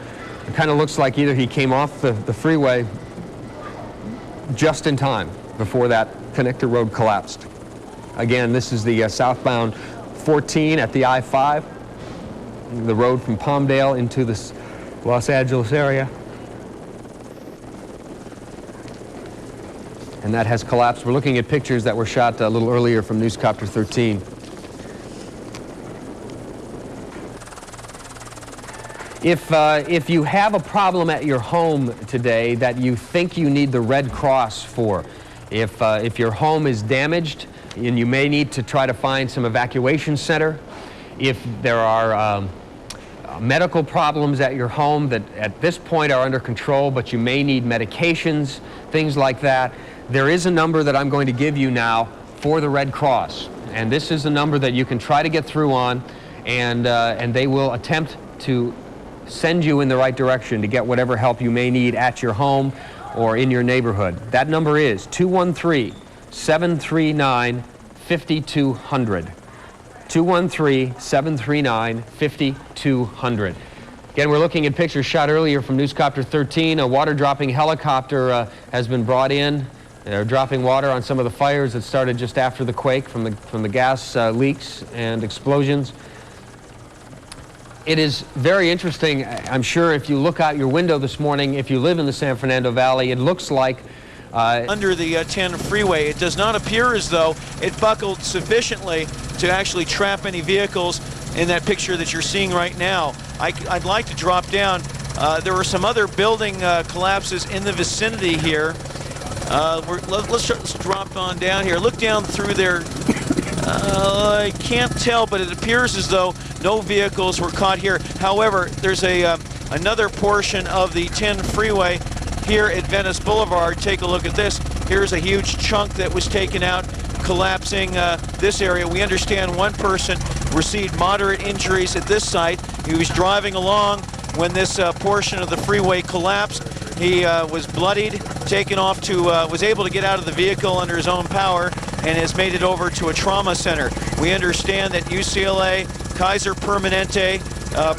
it kind of looks like either he came off the freeway just in time before that connector road collapsed. Again, this is the southbound 14 at the I-5. The road from Palmdale into the Los Angeles area. And that has collapsed. We're looking at pictures that were shot a little earlier from Newscopter 13. If you have a problem at your home today that you think you need the Red Cross for, if your home is damaged and you may need to try to find some evacuation center, if there are medical problems at your home that at this point are under control, but you may need medications, things like that, there is a number that I'm going to give you now for the Red Cross. And this is a number that you can try to get through on, and they will attempt to send you in the right direction to get whatever help you may need at your home or in your neighborhood. That number is 213-739-5200. 213-739-5200. Again, we're looking at pictures shot earlier from Newscopter 13. A water-dropping helicopter has been brought in. They're dropping water on some of the fires that started just after the quake from the gas leaks and explosions. It is very interesting. I'm sure if you look out your window this morning, if you live in the San Fernando Valley, it looks like under the 10 freeway. It does not appear as though it buckled sufficiently to actually trap any vehicles in that picture that you're seeing right now. I'd like to drop down. There were some other building collapses in the vicinity here. Let's drop on down here. Look down through there. I can't tell, but it appears as though no vehicles were caught here. However, there's another portion of the 10 freeway here at Venice Boulevard. Take a look at this. Here's a huge chunk that was taken out, collapsing this area. We understand one person received moderate injuries at this site. He was driving along when this portion of the freeway collapsed. He was bloodied, taken off to, was able to get out of the vehicle under his own power, and has made it over to a trauma center. We understand that UCLA, Kaiser Permanente,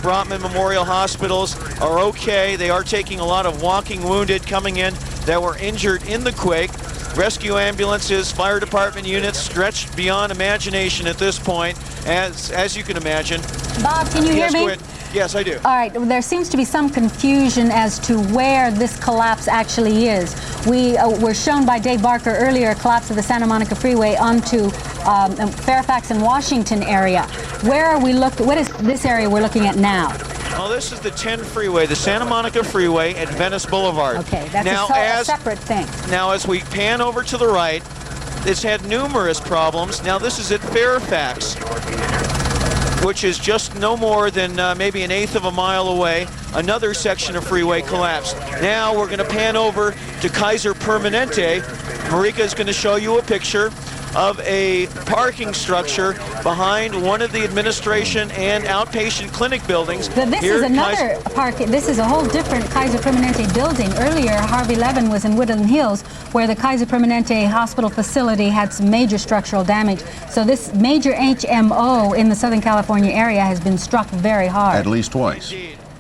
Brotman Memorial Hospitals are okay. They are taking a lot of walking wounded coming in that were injured in the quake. Rescue ambulances, fire department units stretched beyond imagination at this point, as you can imagine. Bob, can you hear me? Go ahead. Yes, I do. All right, there seems to be some confusion as to where this collapse actually is. We were shown by Dave Barker earlier a collapse of the Santa Monica Freeway onto Fairfax and Washington area. Where are we looking? What is this area we're looking at now? Well, this is the 10 freeway, the Santa Monica Freeway at Venice Boulevard. Okay, that's a separate thing. Now, as we pan over to the right, it's had numerous problems. Now, this is at Fairfax, which is just no more than maybe an eighth of a mile away. Another section of freeway collapsed. Now we're going to pan over to Kaiser Permanente. Marika is going to show you a picture of a parking structure behind one of the administration and outpatient clinic buildings. This is another parking. This is a whole different Kaiser Permanente building. Earlier, Harvey Levin was in Woodland Hills, where the Kaiser Permanente hospital facility had some major structural damage. So this major HMO in the Southern California area has been struck very hard. At least twice.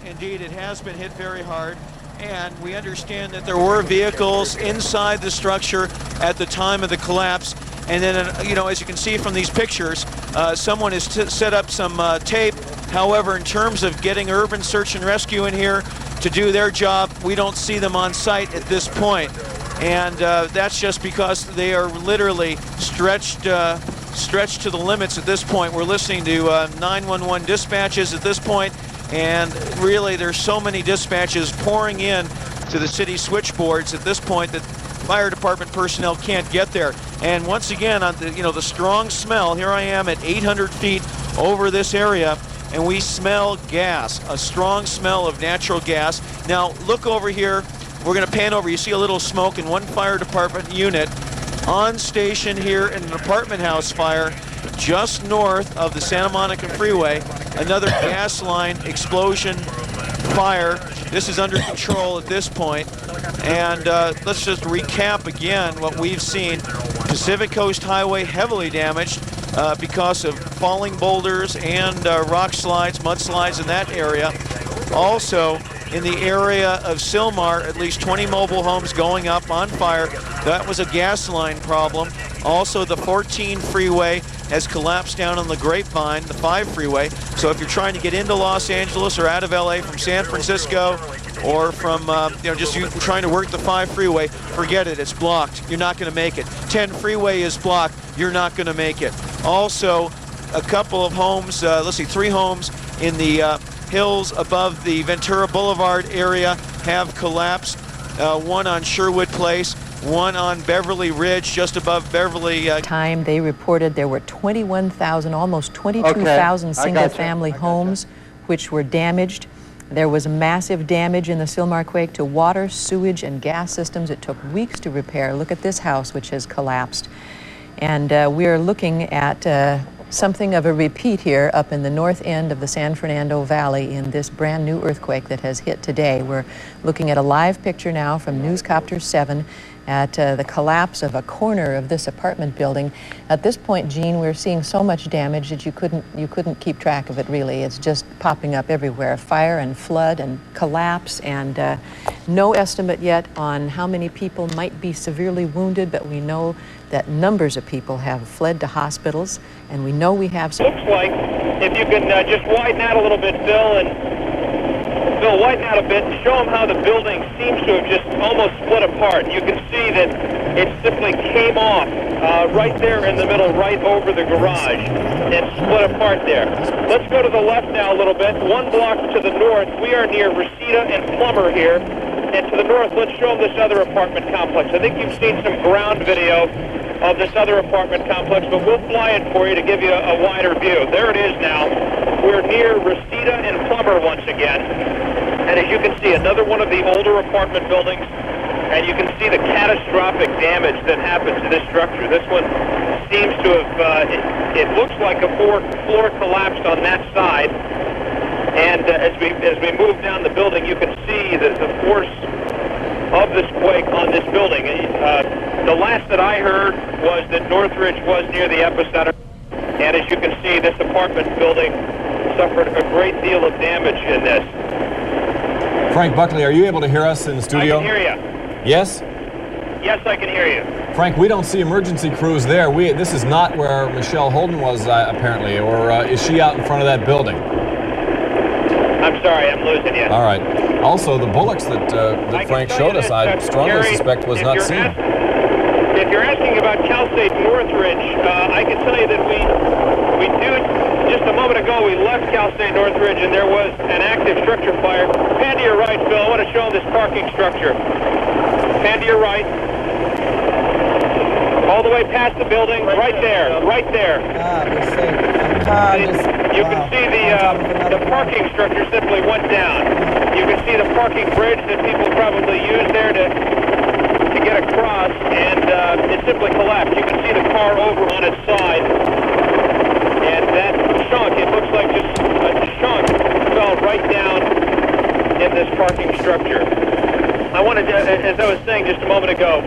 Indeed, it has been hit very hard. And we understand that there were vehicles inside the structure at the time of the collapse. And then, you know, as you can see from these pictures, someone has set up some tape. However, in terms of getting urban search and rescue in here to do their job, we don't see them on site at this point. And that's just because they are literally stretched to the limits at this point. We're listening to 911 dispatches at this point, and really there's so many dispatches pouring in to the city switchboards at this point that fire department personnel can't get there. And once again, on the, the strong smell, here I am at 800 feet over this area, and we smell gas, a strong smell of natural gas. Now look over here. We're going to pan over. You see a little smoke in one fire department unit on station here in an apartment house fire. just north of the Santa Monica Freeway, another gas line explosion fire. This is under control at this point. And let's just recap again what we've seen. Pacific Coast Highway heavily damaged because of falling boulders and rock slides, mudslides in that area. Also, in the area of Sylmar, at least 20 mobile homes going up on fire. That was a gas line problem. Also, the 14 freeway has collapsed down on the Grapevine, the 5 freeway. So if you're trying to get into Los Angeles or out of LA from San Francisco or from, just you trying to work the 5 freeway, forget it, it's blocked. You're not going to make it. 10 freeway is blocked. You're not going to make it. Also, a couple of homes, 3 homes in the hills above the Ventura Boulevard area have collapsed. One on Sherwood Place, one on Beverly Ridge, just above Beverly. Time they reported there were 21,000, almost 22,000 single-family homes which were damaged. There was massive damage in the Sylmar quake to water, sewage, and gas systems. It took weeks to repair. Look at this house, which has collapsed. And we're looking at something of a repeat here up in the north end of the San Fernando Valley in this brand new earthquake that has hit today. We're looking at a live picture now from Newscopter 7 at the collapse of a corner of this apartment building. At this point, Gene, we're seeing so much damage that you couldn't keep track of it really. It's just popping up everywhere. Fire and flood and collapse, and no estimate yet on how many people might be severely wounded, but we know that numbers of people have fled to hospitals, and we know we have some. Looks like, if you can just widen out a little bit, Phil, widen out a bit and show them how the building seems to have just almost split apart. You can see that it simply came off right there in the middle, right over the garage, and split apart there. Let's go to the left now a little bit. 1 block to the north, we are near Reseda and Plummer here. And to the north, let's show them this other apartment complex. I think you've seen some ground video of this other apartment complex, but we'll fly it for you to give you a wider view. There it is now. We're near Reseda and Plummer once again. And as you can see, another one of the older apartment buildings, and you can see the catastrophic damage that happened to this structure. This one seems to have, it looks like a floor collapsed on that side. And as we move down the building, you can see the force of this quake on this building. The last that I heard was that Northridge was near the epicenter. And as you can see, this apartment building suffered a great deal of damage in this. Frank Buckley, are you able to hear us in the studio? I can hear you. Yes? Yes, I can hear you. Frank, we don't see emergency crews there. This is not where Michelle Holden was, apparently, or is she out in front of that building? I'm sorry, I'm losing you. All right. Also, the bullets that Frank showed us, I strongly suspect was not seen. If you're asking about Cal State Northridge, I can tell you that we do, just a moment ago, we left Cal State Northridge and there was an active structure fire. Pan to your right, Phil. I want to show them this parking structure. Pan to your right. All the way past the building, right there. You can see the parking structure simply went down. You can see the parking bridge that people probably use there to get across, and it simply collapsed. You can see the car over on its side, and that chunk, it looks like just a chunk, fell right down in this parking structure. I wanted to, as I was saying just a moment ago,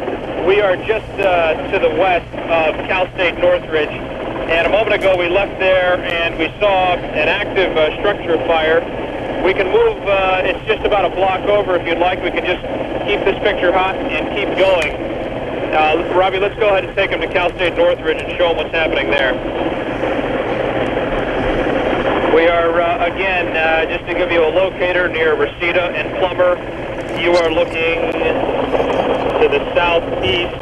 we are just to the west of Cal State Northridge, and a moment ago we left there and we saw an active structure fire. We can move, it's just about a block over if you'd like. We can just keep this picture hot and keep going. Robbie, let's go ahead and take them to Cal State Northridge and show them what's happening there. We are, again, just to give you a locator near Reseda and Plummer. You are looking to the southeast,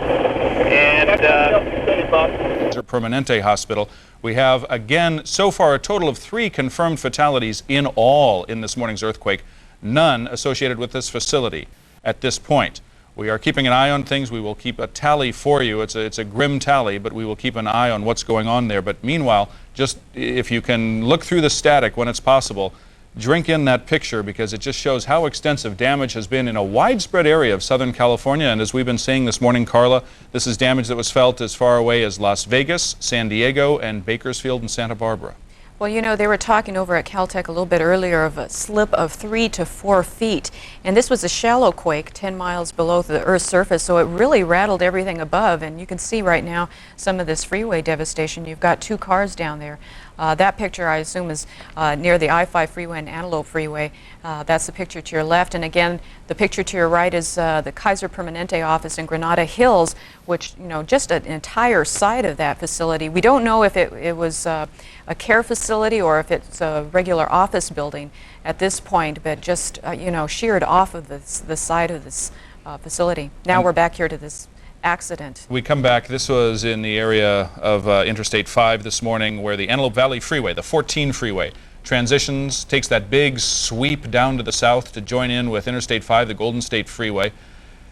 and Permanente Hospital. We have, again, so far a total of 3 confirmed fatalities in all in this morning's earthquake, none associated with this facility at this point. We are keeping an eye on things. We will keep a tally for you. It's a grim tally, but we will keep an eye on what's going on there. But meanwhile, just if you can look through the static when it's possible, drink in that picture because it just shows how extensive damage has been in a widespread area of Southern California. And as we've been saying this morning, Carla, this is damage that was felt as far away as Las Vegas, San Diego, and Bakersfield and Santa Barbara. Well, you know, they were talking over at Caltech a little bit earlier of a slip of 3 to 4 feet. And this was a shallow quake 10 miles below the Earth's surface, so it really rattled everything above. And you can see right now some of this freeway devastation. You've got 2 cars down there. That picture, I assume, is near the I-5 freeway and Antelope Freeway. That's the picture to your left. And again, the picture to your right is the Kaiser Permanente office in Granada Hills, which, you know, just an entire side of that facility. We don't know if it was a care facility or if it's a regular office building at this point, but just, you know, sheared off of the side of this facility. Now we're back here to this accident. We come back. This was in the area of Interstate 5 this morning, where the Antelope Valley Freeway, the 14 freeway, transitions, takes that big sweep down to the south to join in with Interstate 5, the Golden State Freeway,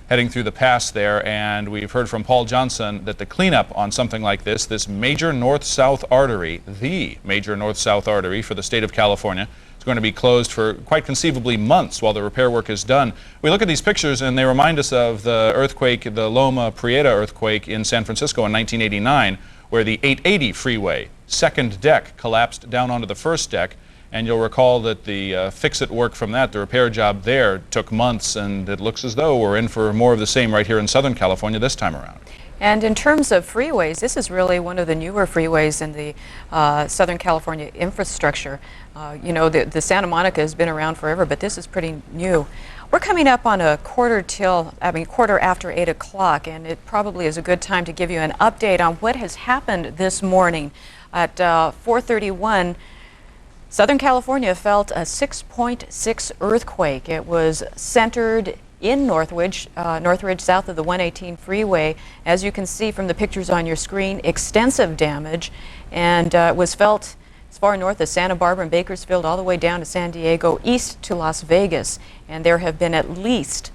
heading through the pass there. And we've heard from Paul Johnson that the cleanup on something like this major north-south artery, the major north-south artery for the state of California, is going to be closed for quite conceivably months while the repair work is done. We look at these pictures and they remind us of the earthquake, the Loma Prieta earthquake in San Francisco in 1989, where the 880 freeway second deck collapsed down onto the first deck. And you'll recall that the fix-it work from that, the repair job there, took months, and it looks as though we're in for more of the same right here in Southern California this time around. And in terms of freeways, this is really one of the newer freeways in the Southern California infrastructure. You know, the Santa Monica has been around forever, but this is pretty new. We're coming up on a quarter after 8 o'clock, and it probably is a good time to give you an update on what has happened this morning. At 4:31, Southern California felt a 6.6 earthquake. It was centered in Northridge, south of the 118 freeway. As you can see from the pictures on your screen, extensive damage, and it was felt as far north as Santa Barbara and Bakersfield, all the way down to San Diego, east to Las Vegas. And there have been at least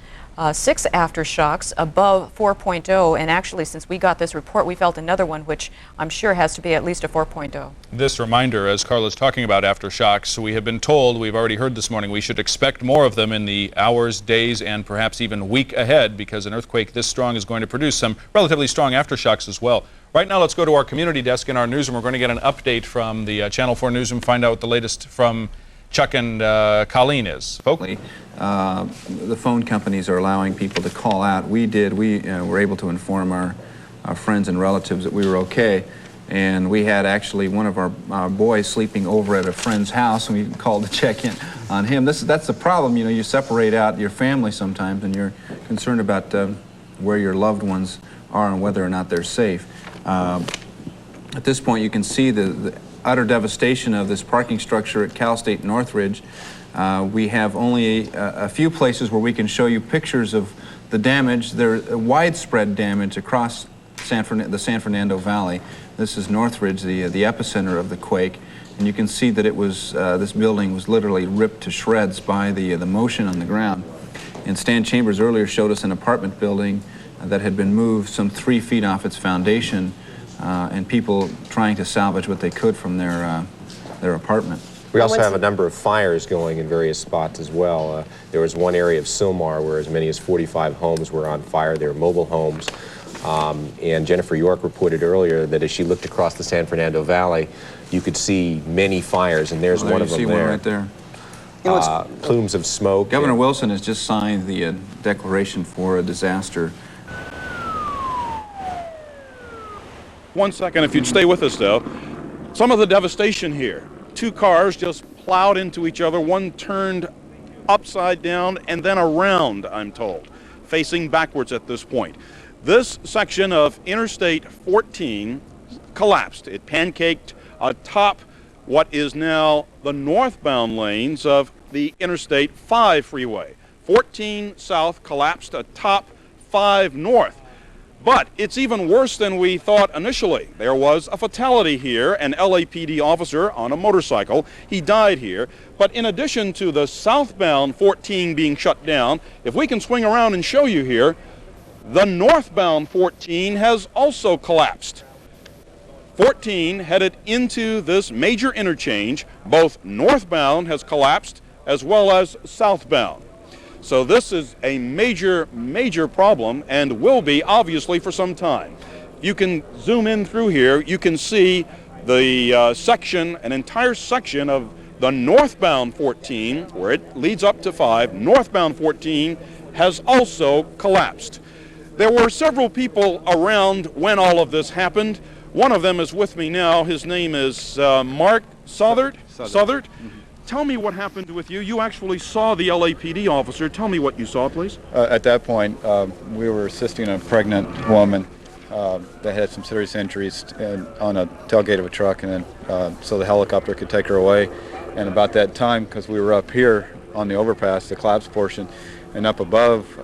6 aftershocks above 4.0, and actually since we got this report we felt another one which I'm sure has to be at least a 4.0. This reminder, as Carla's talking about aftershocks, we have been told, we've already heard this morning, we should expect more of them in the hours, days, and perhaps even week ahead, because an earthquake this strong is going to produce some relatively strong aftershocks as well. Right now let's go to our community desk in our newsroom. We're going to get an update from the Channel 4 newsroom, find out what the latest from Chuck and Colleen is. The phone companies are allowing people to call out. We were able to inform our friends and relatives that we were okay. And we had actually one of our boys sleeping over at a friend's house, and we called to check in on him. That's the problem, you know, you separate out your family sometimes, and you're concerned about where your loved ones are and whether or not they're safe. At this point, you can see the utter devastation of this parking structure at Cal State Northridge. We have only a few places where we can show you pictures of the damage. There's widespread damage across the San Fernando Valley. This is Northridge, the epicenter of the quake, and you can see that it was this building was literally ripped to shreds by the motion on the ground. And Stan Chambers earlier showed us an apartment building that had been moved some 3 feet off its foundation, and people trying to salvage what they could from their apartment. We also have a number of fires going in various spots as well. There was one area of Sylmar where as many as 45 homes were on fire. They were mobile homes. And Jennifer York reported earlier that as she looked across the San Fernando Valley, you could see many fires, and there's one of them there. You see one right there. You know, plumes of smoke. Governor Wilson has just signed the declaration for a disaster. 1 second, if you'd stay with us, though. Some of the devastation here. 2 cars just plowed into each other. One turned upside down and then around, I'm told, facing backwards at this point. This section of Interstate 14 collapsed. It pancaked atop what is now the northbound lanes of the Interstate 5 freeway. 14 south collapsed atop 5 north. But it's even worse than we thought initially. There was a fatality here, an LAPD officer on a motorcycle. He died here. But in addition to the southbound 14 being shut down, if we can swing around and show you here, the northbound 14 has also collapsed. 14 headed into this major interchange. Both northbound has collapsed as well as southbound. So this is a major problem, and will be obviously for some time. You can zoom in through here. You can see the section, an entire section of the northbound 14, where it leads up to 5, northbound 14 has also collapsed. There were several people around when all of this happened. One of them is with me now. His name is Mark Southard. Tell me what happened with you. You actually saw the LAPD officer. Tell me what you saw, please. At that point, we were assisting a pregnant woman that had some serious injuries on a tailgate of a truck, and then so the helicopter could take her away. And about that time, because we were up here on the overpass, the collapse portion, and up above,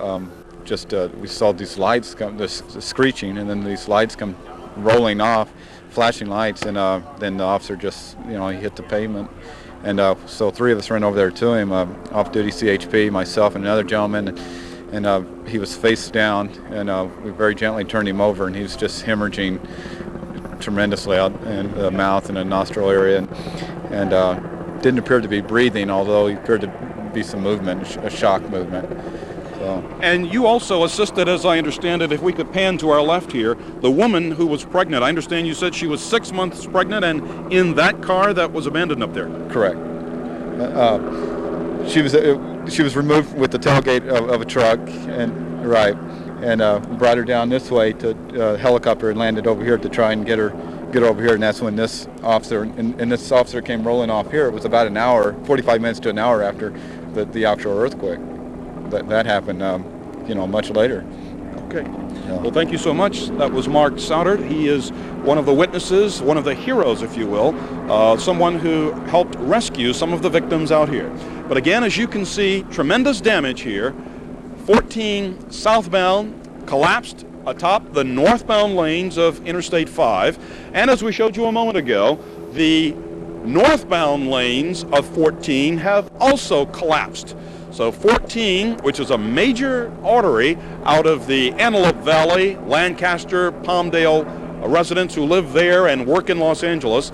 we saw these lights come, this screeching, and then these lights come rolling off, flashing lights, and then the officer just, he hit the pavement. And so 3 of us ran over there to him, off-duty CHP, myself, and another gentleman, and he was face down, and we very gently turned him over, and he was just hemorrhaging tremendously out in the mouth and the nostril area, and didn't appear to be breathing, although he appeared to be some movement, a shock movement. So. And you also assisted, as I understand it, if we could pan to our left here, the woman who was pregnant. I understand you said she was 6 months pregnant, and in that car that was abandoned up there. Correct. She was removed with the tailgate of a truck, and brought her down this way to a helicopter and landed over here to try and get her over here. And that's when this officer and this officer came rolling off here. It was about an hour, 45 minutes to an hour after the actual earthquake. That happened, much later. Okay. Yeah. Well, thank you so much. That was Mark Soudard. He is one of the witnesses, one of the heroes, if you will, someone who helped rescue some of the victims out here. But again, as you can see, tremendous damage here. 14 southbound collapsed atop the northbound lanes of Interstate 5. And as we showed you a moment ago, the northbound lanes of 14 have also collapsed. So 14, which is a major artery out of the Antelope Valley, Lancaster, Palmdale residents who live there and work in Los Angeles,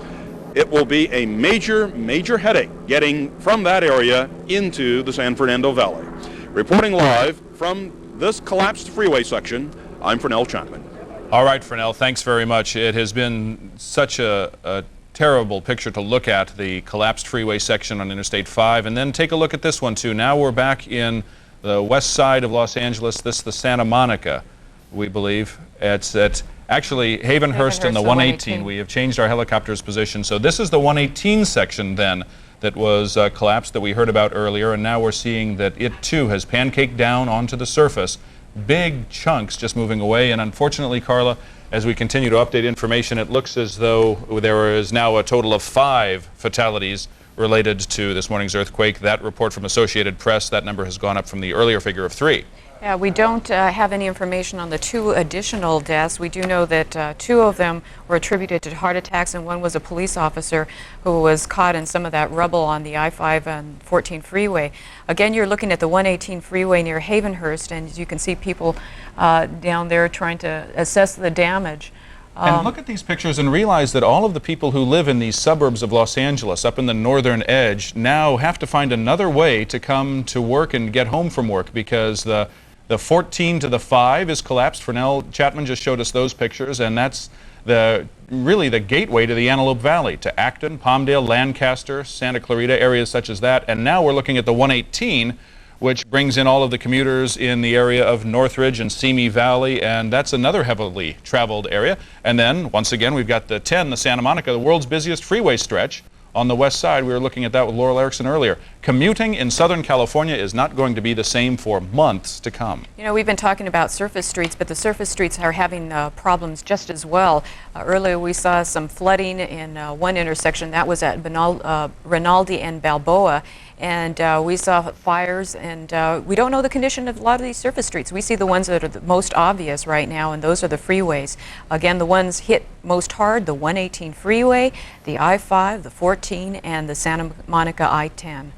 it will be a major headache getting from that area into the San Fernando Valley. Reporting live from this collapsed freeway section, I'm Fernell Chapman. All right, Fernell, thanks very much. It has been such a terrible picture to look at, the collapsed freeway section on Interstate 5. And then take a look at this one, too. Now we're back in the west side of Los Angeles. This is the Santa Monica, we believe. It's at actually Havenhurst and the 118. We have changed our helicopter's position. So this is the 118 section, then, that was collapsed that we heard about earlier. And now we're seeing that it, too, has pancaked down onto the surface. Big chunks just moving away. And unfortunately, Carla, as we continue to update information, it looks as though there is now a total of 5 fatalities related to this morning's earthquake. That report from Associated Press, that number has gone up from the earlier figure of 3. Yeah, we don't have any information on the 2 additional deaths. We do know that 2 of them were attributed to heart attacks, and one was a police officer who was caught in some of that rubble on the I-5 and 14 freeway. Again, you're looking at the 118 freeway near Havenhurst, and you can see people down there trying to assess the damage. And look at these pictures and realize that all of the people who live in these suburbs of Los Angeles, up in the northern edge, now have to find another way to come to work and get home from work, because the 14 to the 5 is collapsed. Fernell Chapman just showed us those pictures, and that's really the gateway to the Antelope Valley, to Acton, Palmdale, Lancaster, Santa Clarita, areas such as that. And now we're looking at the 118, which brings in all of the commuters in the area of Northridge and Simi Valley, and that's another heavily traveled area. And then, once again, we've got the 10, the Santa Monica, the world's busiest freeway stretch. On the west side, we were looking at that with Laurel Erickson earlier. Commuting in Southern California is not going to be the same for months to come. You know, we've been talking about surface streets, but the surface streets are having problems just as well. Earlier we saw some flooding in one intersection. That was at Rinaldi and Balboa. And we saw fires, and we don't know the condition of a lot of these surface streets. We see the ones that are the most obvious right now, and those are the freeways. Again, the ones hit most hard, the 118 freeway, the I-5, the 14, and the Santa Monica I-10.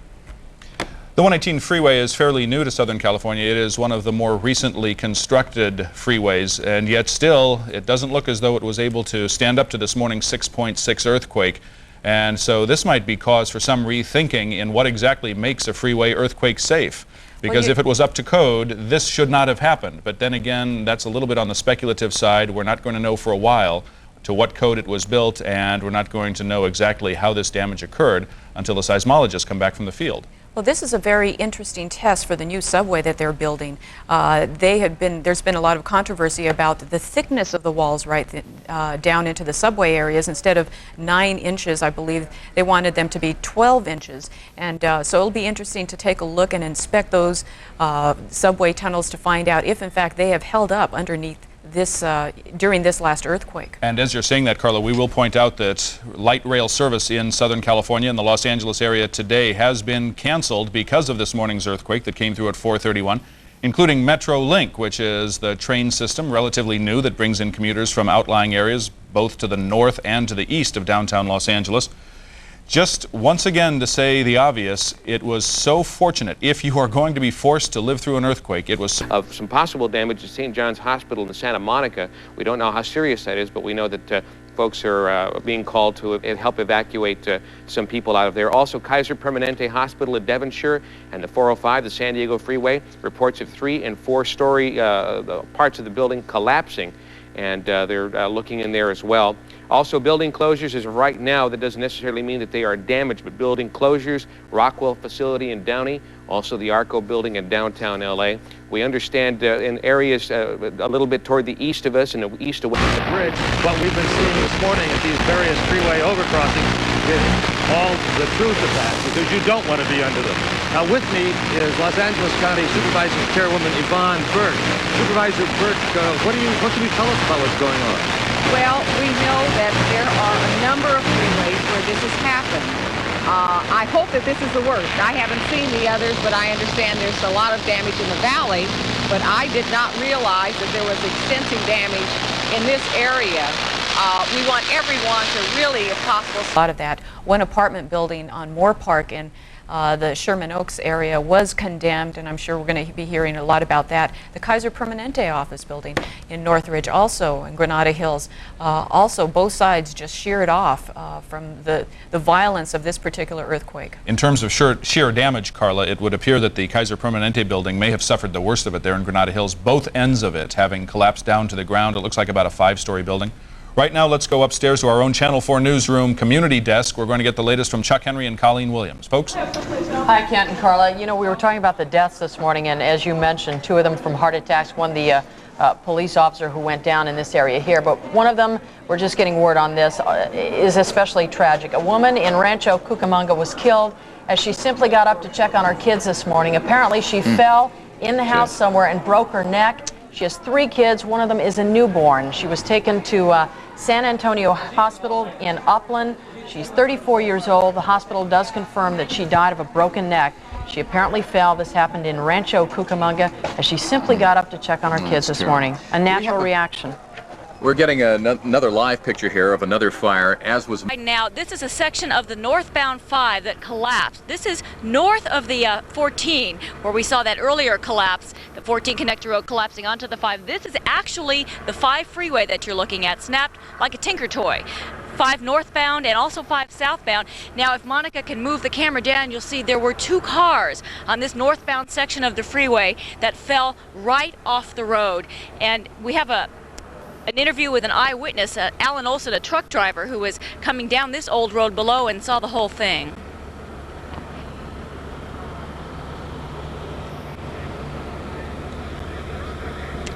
The 118 freeway is fairly new to Southern California. It is one of the more recently constructed freeways, and yet still it doesn't look as though it was able to stand up to this morning's 6.6 earthquake. And so this might be cause for some rethinking in what exactly makes a freeway earthquake safe. Because if it was up to code, this should not have happened. But then again, that's a little bit on the speculative side. We're not going to know for a while to what code it was built, and we're not going to know exactly how this damage occurred until the seismologists come back from the field. Well, this is a very interesting test for the new subway that they're building. There's been a lot of controversy about the thickness of the walls down into the subway areas. Instead of 9 inches, I believe they wanted them to be 12 inches. And so it'll be interesting to take a look and inspect those subway tunnels to find out if, in fact, they have held up underneath this during this last earthquake. And as you're saying that, Carla, we will point out that light rail service in Southern California and the Los Angeles area today has been canceled because of this morning's earthquake that came through at 4:31, including MetroLink, which is the train system, relatively new, that brings in commuters from outlying areas both to the north and to the east of downtown Los Angeles. Just once again to say the obvious, it was so fortunate. If you are going to be forced to live through an earthquake, it was... Of some possible damage at St. John's Hospital in Santa Monica. We don't know how serious that is, but we know that folks are being called to help evacuate some people out of there. Also, Kaiser Permanente Hospital in Devonshire and the 405, the San Diego Freeway, reports of 3- and 4-story parts of the building collapsing, and they're looking in there as well. Also, building closures as of right now, that doesn't necessarily mean that they are damaged, but building closures, Rockwell facility in Downey, also the Arco building in downtown LA. We understand in areas a little bit toward the east of us and the east of the bridge, what we've been seeing this morning at these various freeway overcrossings is all the truth of that, because you don't want to be under them. Now with me is Los Angeles County Supervisor Chairwoman Yvonne Burke. Supervisor Burke, what can you tell us about what's going on? Well, we know that there are a number of freeways where this has happened. I hope that this is the worst. I haven't seen the others, but I understand there's a lot of damage in the valley, but I did not realize that there was extensive damage in this area. We want everyone to really, if possible... A lot of that. One apartment building on Moore Park in the Sherman Oaks area was condemned, and I'm sure we're going to be hearing a lot about that. The Kaiser Permanente office building in Northridge, also in Granada Hills, also both sides just sheared off from the violence of this particular earthquake. In terms of sheer damage, Carla, it would appear that the Kaiser Permanente building may have suffered the worst of it there in Granada Hills, both ends of it having collapsed down to the ground. It looks like about a 5-story building. Right now, let's go upstairs to our own Channel 4 newsroom community desk. We're going to get the latest from Chuck Henry and Colleen Williams. Folks? Hi, Kent and Carla. You know, we were talking about the deaths this morning, and as you mentioned, 2 of them from heart attacks, one the police officer who went down in this area here. But one of them, we're just getting word on this, is especially tragic. A woman in Rancho Cucamonga was killed as she simply got up to check on her kids this morning. Apparently, she fell in the house somewhere and broke her neck. She has 3 kids. One of them is a newborn. She was taken to San Antonio Hospital in Upland. She's 34 years old. The hospital does confirm that she died of a broken neck. She apparently fell. This happened in Rancho Cucamonga as she simply got up to check on her kids this morning. A natural reaction. We're getting another live picture here of another fire, as was... Right now, this is a section of the northbound 5 that collapsed. This is north of the 14, where we saw that earlier collapse, the 14 connector road collapsing onto the 5. This is actually the 5 freeway that you're looking at, snapped like a Tinker toy. 5 northbound and also 5 southbound. Now, if Monica can move the camera down, you'll see there were 2 cars on this northbound section of the freeway that fell right off the road. And we have an interview with an eyewitness, Alan Olson, a truck driver who was coming down this old road below and saw the whole thing.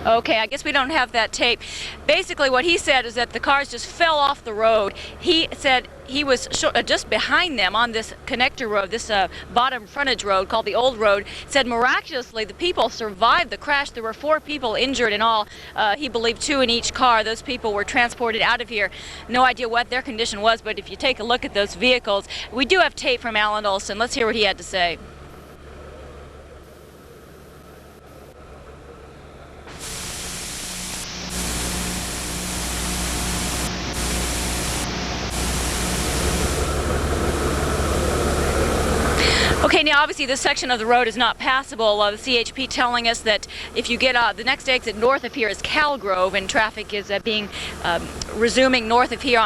Okay, I guess we don't have that tape. Basically what he said is that the cars just fell off the road. He said he was just behind them on this connector road, this bottom frontage road called the Old Road. Said miraculously the people survived the crash. There were 4 people injured in all. He believed 2 in each car. Those people were transported out of here. No idea what their condition was, but if you take a look at those vehicles, we do have tape from Alan Olson. Let's hear what he had to say. Okay, Okay, now obviously this section of the road is not passable. The CHP telling us that if you get the next exit north of here is Calgrove, and traffic is resuming north of here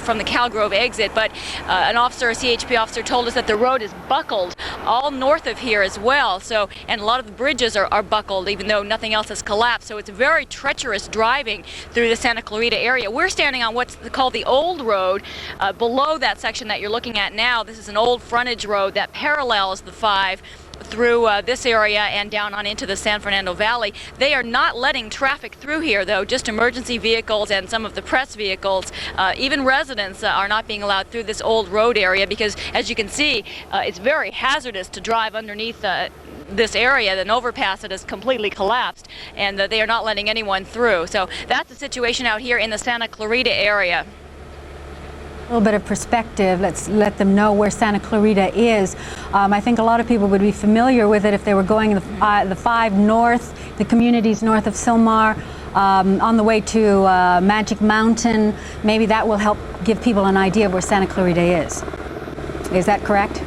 from the Calgrove exit. But a CHP officer told us that the road is buckled all north of here as well. So, and a lot of the bridges are buckled, even though nothing else has collapsed. So it's very treacherous driving through the Santa Clarita area. We're standing on what's called the old road below that section that you're looking at now. This is an old frontage road that parallels the 5 through this area and down on into the San Fernando Valley. They are not letting traffic through here, though, just emergency vehicles and some of the press vehicles. Even residents are not being allowed through this old road area because, as you can see, it's very hazardous to drive underneath this area. An overpass that has completely collapsed, and they are not letting anyone through. So that's the situation out here in the Santa Clarita area. A little bit of perspective. Let's let them know where Santa Clarita is. I think a lot of people would be familiar with it if they were going the 5 north, the communities north of Sylmar, on the way to Magic Mountain. Maybe that will help give people an idea of where Santa Clarita is. Is that correct?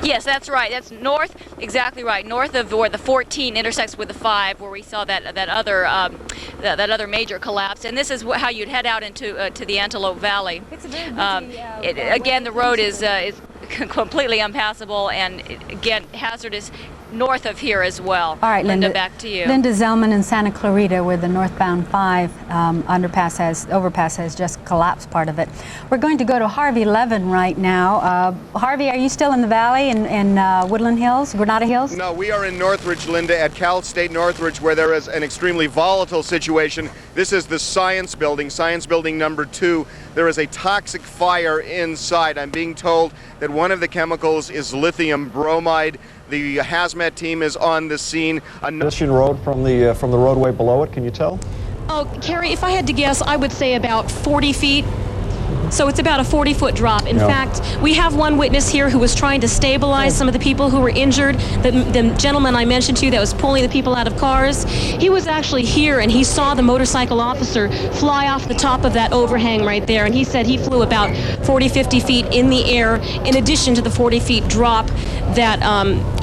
Yes, that's right. That's north, exactly right. North of where the 14 intersects with the 5, where we saw that other major collapse. And this is how you'd head out into to the Antelope Valley. It's a very busy, again, the road is completely impassable and again hazardous north of here as well. All right, Linda, back to you. Linda Zellman in Santa Clarita, where the northbound 5 overpass has just collapsed part of it. We're going to go to Harvey Levin right now. Harvey, are you still in the valley in Woodland Hills, Granada Hills? No, we are in Northridge, Linda, at Cal State Northridge, where there is an extremely volatile situation. This is the Science Building number 2. There is a toxic fire inside. I'm being told that one of the chemicals is lithium bromide. The hazmat team is on the scene. Mission Road from the roadway below it, can you tell? Oh, Carrie, if I had to guess, I would say about 40 feet. So it's about a 40-foot drop. In fact, we have one witness here who was trying to stabilize some of the people who were injured. The gentleman I mentioned to you that was pulling the people out of cars, he was actually here and he saw the motorcycle officer fly off the top of that overhang right there. And he said he flew about 40, 50 feet in the air in addition to the 40 feet drop that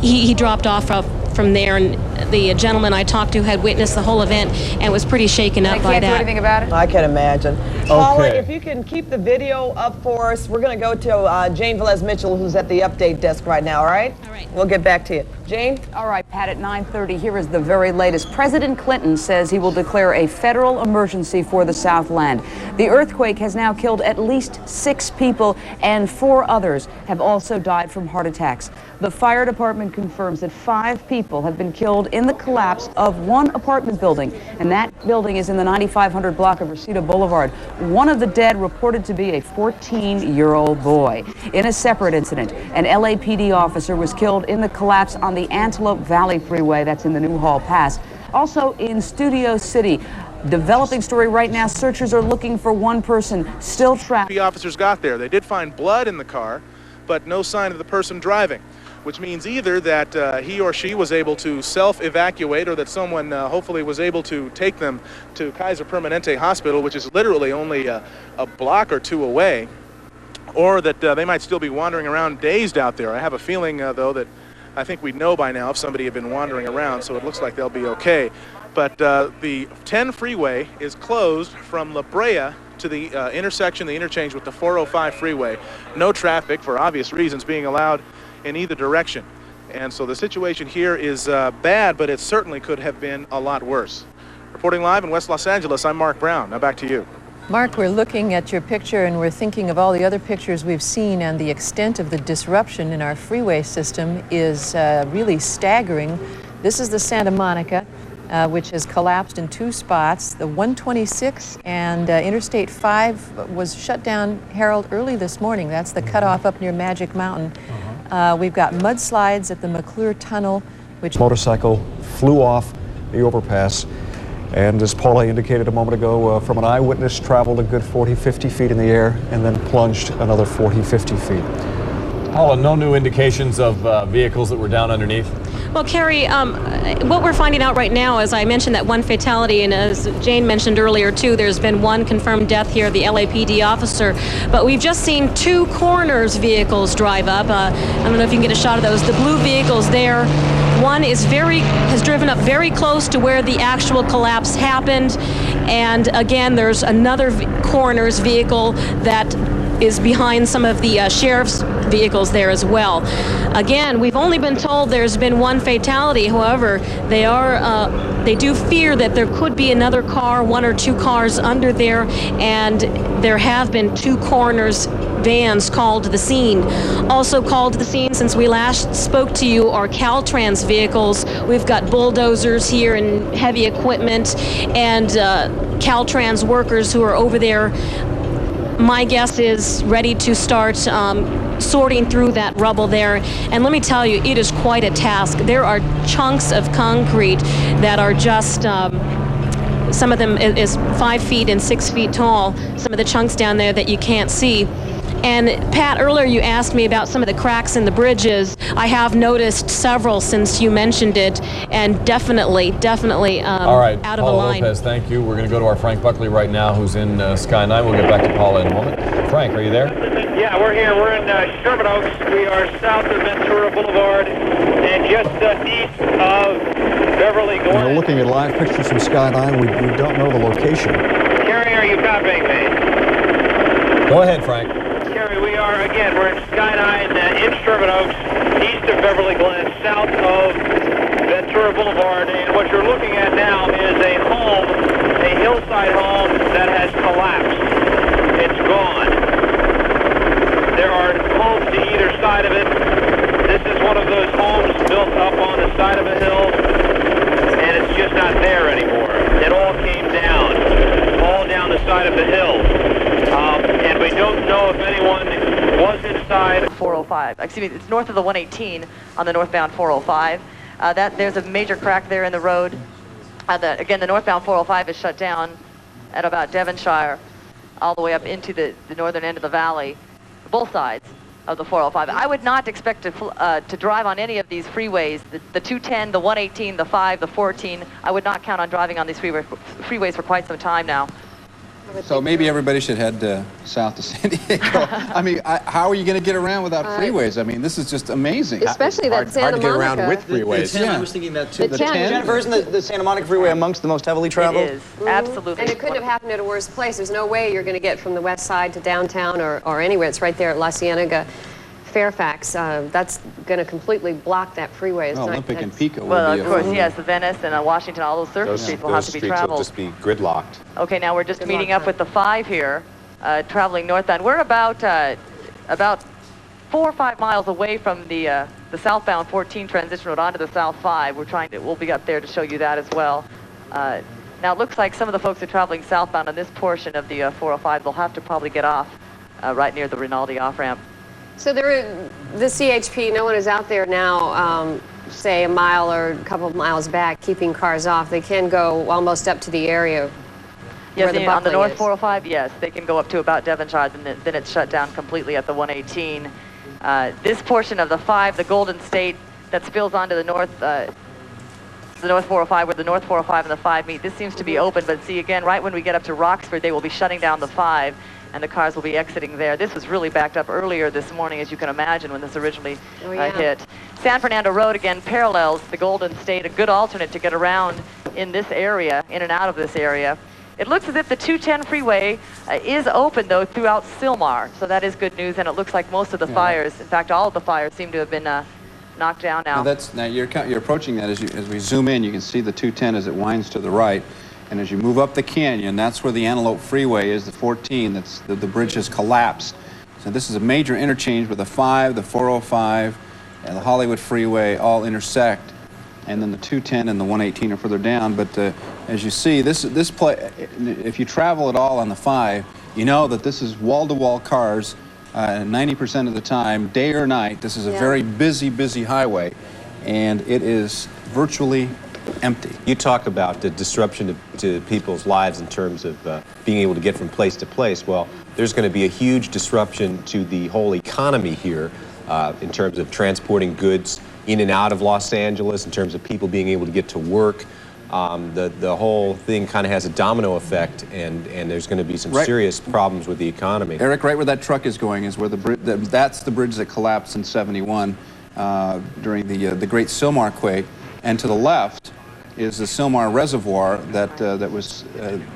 he dropped off from there. And the gentleman I talked to had witnessed the whole event and was pretty shaken up by that. Can't do anything about it? I can imagine. Paula, if you can keep the video up for us, we're going to go to Jane Velez Mitchell, who's at the update desk right now, all right? All right. We'll get back to you. Jane? All right, Pat, at 9:30, here is the very latest. President Clinton says he will declare a federal emergency for the Southland. The earthquake has now killed at least 6 people, and 4 others have also died from heart attacks. The fire department confirms that 5 people have been killed in the collapse of one apartment building, and that building is in the 9500 block of Reseda Boulevard. One of the dead reported to be a 14-year-old boy. In a separate incident, an LAPD officer was killed in the collapse on the Antelope Valley Freeway, that's in the Newhall Pass. Also in Studio City, developing story right now, searchers are looking for one person still trapped. The officers got there. They did find blood in the car, but no sign of the person driving, which means either that he or she was able to self-evacuate or that someone hopefully was able to take them to Kaiser Permanente Hospital, which is literally only a block or 2 away, or that they might still be wandering around dazed out there. I have a feeling, though, that I think we'd know by now if somebody had been wandering around, so it looks like they'll be okay. But the 10 freeway is closed from La Brea to the intersection, the interchange with the 405 freeway. No traffic, for obvious reasons, being allowed in either direction. And so the situation here is bad, but it certainly could have been a lot worse. Reporting live in West Los Angeles, I'm Mark Brown. Now back to you. Mark, we're looking at your picture and we're thinking of all the other pictures we've seen, and the extent of the disruption in our freeway system is really staggering. This is the Santa Monica, which has collapsed in 2 spots. The 126 and Interstate 5 was shut down, Harold, early this morning. That's the cutoff up near Magic Mountain. We've got mudslides at the McClure Tunnel, which... Motorcycle flew off the overpass, and as Paula indicated a moment ago, from an eyewitness, traveled a good 40, 50 feet in the air and then plunged another 40, 50 feet. Paula, no new indications of vehicles that were down underneath? Well, Carrie, what we're finding out right now, as I mentioned, that one fatality, and as Jane mentioned earlier too, there's been one confirmed death here, the LAPD officer. But we've just seen 2 coroner's vehicles drive up. I don't know if you can get a shot of those. The blue vehicles there. One has driven up very close to where the actual collapse happened, and again, there's another coroner's vehicle that is behind some of the sheriff's vehicles there as well. Again, we've only been told there's been 1 fatality. However, they do fear that there could be another car, 1 or 2 cars under there, and there have been 2 coroners' vans called to the scene. Also called to the scene since we last spoke to you are Caltrans vehicles. We've got bulldozers here and heavy equipment, and Caltrans workers who are over there. My guess is ready to start sorting through that rubble there. And let me tell you, it is quite a task. There are chunks of concrete that are just, some of them is 5 feet and 6 feet tall, some of the chunks down there that you can't see. And Pat, earlier you asked me about some of the cracks in the bridges. I have noticed several since you mentioned it, and definitely All right, out of Paula a line. Lopez, thank you. We're going to go to our Frank Buckley right now, who's in Sky 9. We'll get back to Paula in a moment. Frank, are you there? Yeah, we're here. We're in Sherman Oaks. We are south of Ventura Boulevard and just east of Beverly Glen. We're looking at live pictures from Sky 9. We don't know the location. Carrie, are you copying me? Go ahead, Frank. Carrie, we're in Sky 9 in Sherman Oaks, east of Beverly Glen, south of Ventura Boulevard. And what you're looking at now is a home, a hillside home that has collapsed. It's gone. There are homes to either side of it. This is one of those homes built up on the side of a hill, and it's just not there anymore. It all came down, all down the side of the hill. And we don't know if anyone was inside. 405. Excuse me, it's north of the 118 on the northbound 405. There's a major crack there in the road. Again, the northbound 405 is shut down at about Devonshire, all the way up into the northern end of the valley, both sides of the 405. I would not expect to drive on any of these freeways, the 210, the 118, the 5, the 14. I would not count on driving on these freeways for quite some time now. So maybe everybody should head south to San Diego. I mean, how are you going to get around without freeways? I mean, this is just amazing. Especially that Santa Monica. Hard to get around with freeways. The 10, yeah. I was thinking that too. The 10? Jennifer, isn't the Santa Monica Freeway amongst the most heavily traveled? It is, absolutely. And it couldn't have happened at a worse place. There's no way you're going to get from the west side to downtown or anywhere. It's right there at La Cienega, Fairfax. That's going to completely block that freeway. It's Olympic and Pico. Well, of course, yes, the Venice and Washington, all those surface streets will have to be traveled. Those streets will just be gridlocked. Okay, now we're just meeting up with the 5 here, traveling northbound. We're about 4 or 5 miles away from the southbound 14 transition road onto the South 5. We'll be up there to show you that as well. Now it looks like some of the folks are traveling southbound on this portion of the 405. They'll have to probably get off right near the Rinaldi off-ramp. So the CHP, no one is out there now, say a mile or a couple of miles back, keeping cars off. They can go almost up to the area where the on the buckling North is. 405, yes, they can go up to about Devonshire, then it's shut down completely at the 118. This portion of the 5, the Golden State, that spills onto the North 405, where the North 405 and the 5 meet, this seems to be open, but see, again, right when we get up to Roxford, they will be shutting down the 5, and the cars will be exiting there. This was really backed up earlier this morning, as you can imagine, when this originally hit. San Fernando Road, again, parallels the Golden State, a good alternate to get around in this area, in and out of this area. It looks as if the 210 freeway is open, though, throughout Sylmar, so that is good news, and it looks like most of the fires, in fact, all of the fires seem to have been knocked down now. Now you're approaching that as we zoom in. You can see the 210 as it winds to the right, and as you move up the canyon, that's where the Antelope Freeway is. The 14. The bridge has collapsed. So this is a major interchange where the 5, the 405, and the Hollywood Freeway all intersect, and then the 210 and the 118 are further down. But as you see, if you travel at all on the 5, you know that this is wall-to-wall cars. 90% of the time, day or night. This is a very busy highway, and it is virtually empty. You talk about the disruption to people's lives in terms of being able to get from place to place. Well, there's going to be a huge disruption to the whole economy here in terms of transporting goods in and out of Los Angeles in terms of people being able to get to work. The whole thing kind of has a domino effect, and there's going to be some serious problems with the economy. Eric, right where that truck is going is where that's the bridge that collapsed in '71 during the Great Sylmar quake, and to the left is the Sylmar Reservoir that was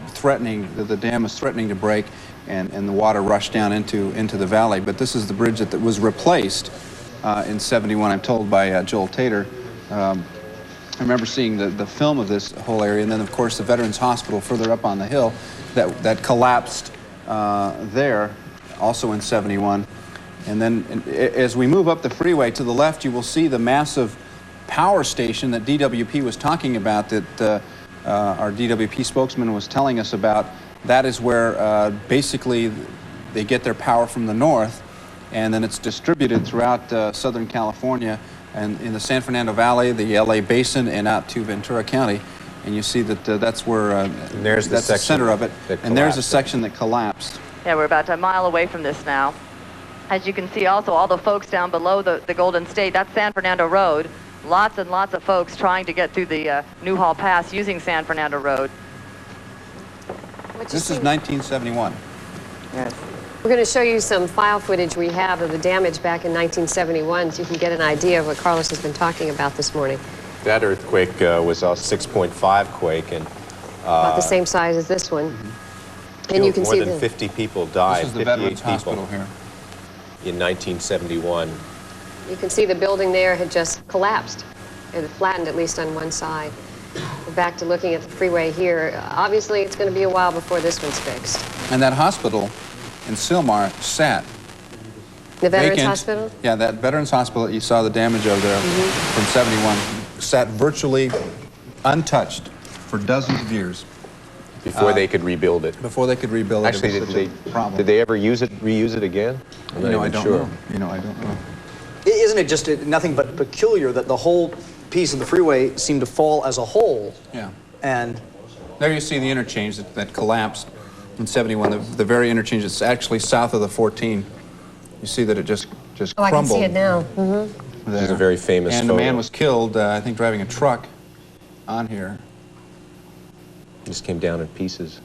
threatening, the dam was threatening to break, and the water rushed down into the valley. But this is the bridge that was replaced in '71, I'm told, by Joel Tater. I remember seeing the film of this whole area, and then of course the Veterans Hospital further up on the hill that collapsed there, also in '71. And then as we move up the freeway to the left, you will see the massive power station that DWP was talking about, that our DWP spokesman was telling us about. That is where basically they get their power from the north, and then it's distributed throughout Southern California and in the San Fernando Valley, the LA Basin, and out to Ventura County. And you see that that's where that's the center of it. And there's a section that collapsed. Yeah, we're about a mile away from this now. As you can see also, all the folks down below the Golden State, that's San Fernando Road. Lots and lots of folks trying to get through the Newhall Pass using San Fernando Road. This is 1971. Yes. We're going to show you some file footage we have of the damage back in 1971 so you can get an idea of what Carlos has been talking about this morning. That earthquake was a 6.5 quake, and about the same size as this one. And you can more see than 50 people died, This is the 58 Veterans people Hospital here. in 1971. You can see the building there had just collapsed. It had flattened, at least on one side. We're back to looking at the freeway here. Obviously, it's going to be a while before this one's fixed. And that hospital in Sylmar sat The Veterans vacant. Hospital? Yeah, that Veterans Hospital that you saw the damage of there from '71 sat virtually untouched for dozens of years. Before they could rebuild it. Before they could rebuild it. Actually, did they ever reuse it again? I'm not even sure. I don't know. Isn't it just nothing but peculiar that the whole piece of the freeway seemed to fall as a whole? Yeah. And there you see the interchange that collapsed in '71, the very interchange that's actually south of the 14. You see that it just crumbled. I can see it now. This is a very famous And photo. the man was killed, I think, driving a truck on here. Just came down in pieces.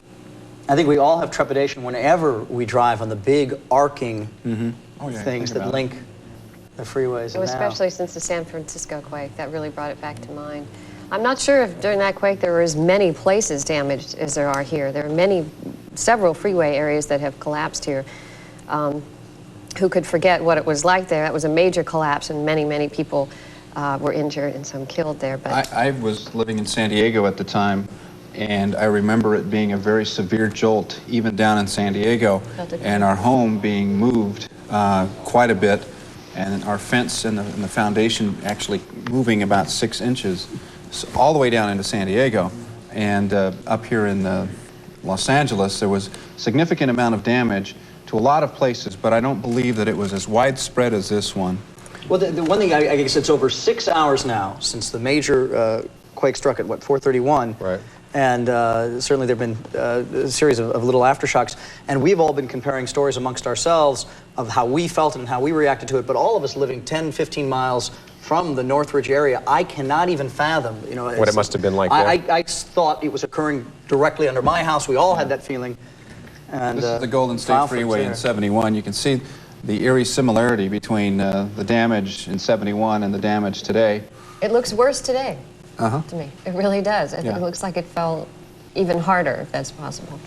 I think we all have trepidation whenever we drive on the big arcing things that link the freeways. Well, especially since the San Francisco quake, that really brought it back to mind. I'm not sure if during that quake there were as many places damaged as there are here. There are several freeway areas that have collapsed here. Who could forget what it was like there? That was a major collapse, and many, many people were injured and some killed there. But I was living in San Diego at the time, and I remember it being a very severe jolt, even down in San Diego, and our home being moved quite a bit, and our fence and the foundation actually moving about 6 inches, so all the way down into San Diego. And up here in Los Angeles, there was a significant amount of damage to a lot of places, but I don't believe that it was as widespread as this one. Well, the one thing, I guess it's over 6 hours now since the major quake struck at, what, 4:31? Right. And certainly there have been a series of little aftershocks. And we've all been comparing stories amongst ourselves of how we felt it and how we reacted to it. But all of us living 10, 15 miles from the Northridge area, I cannot even fathom, what it must have been like there. I thought it was occurring directly under my house. We all had that feeling. And, this is the Golden State Freeway in '71. You can see the eerie similarity between the damage in '71 and the damage today. it looks worse today to me. It really does. I think it looks like it fell even harder, if that's possible.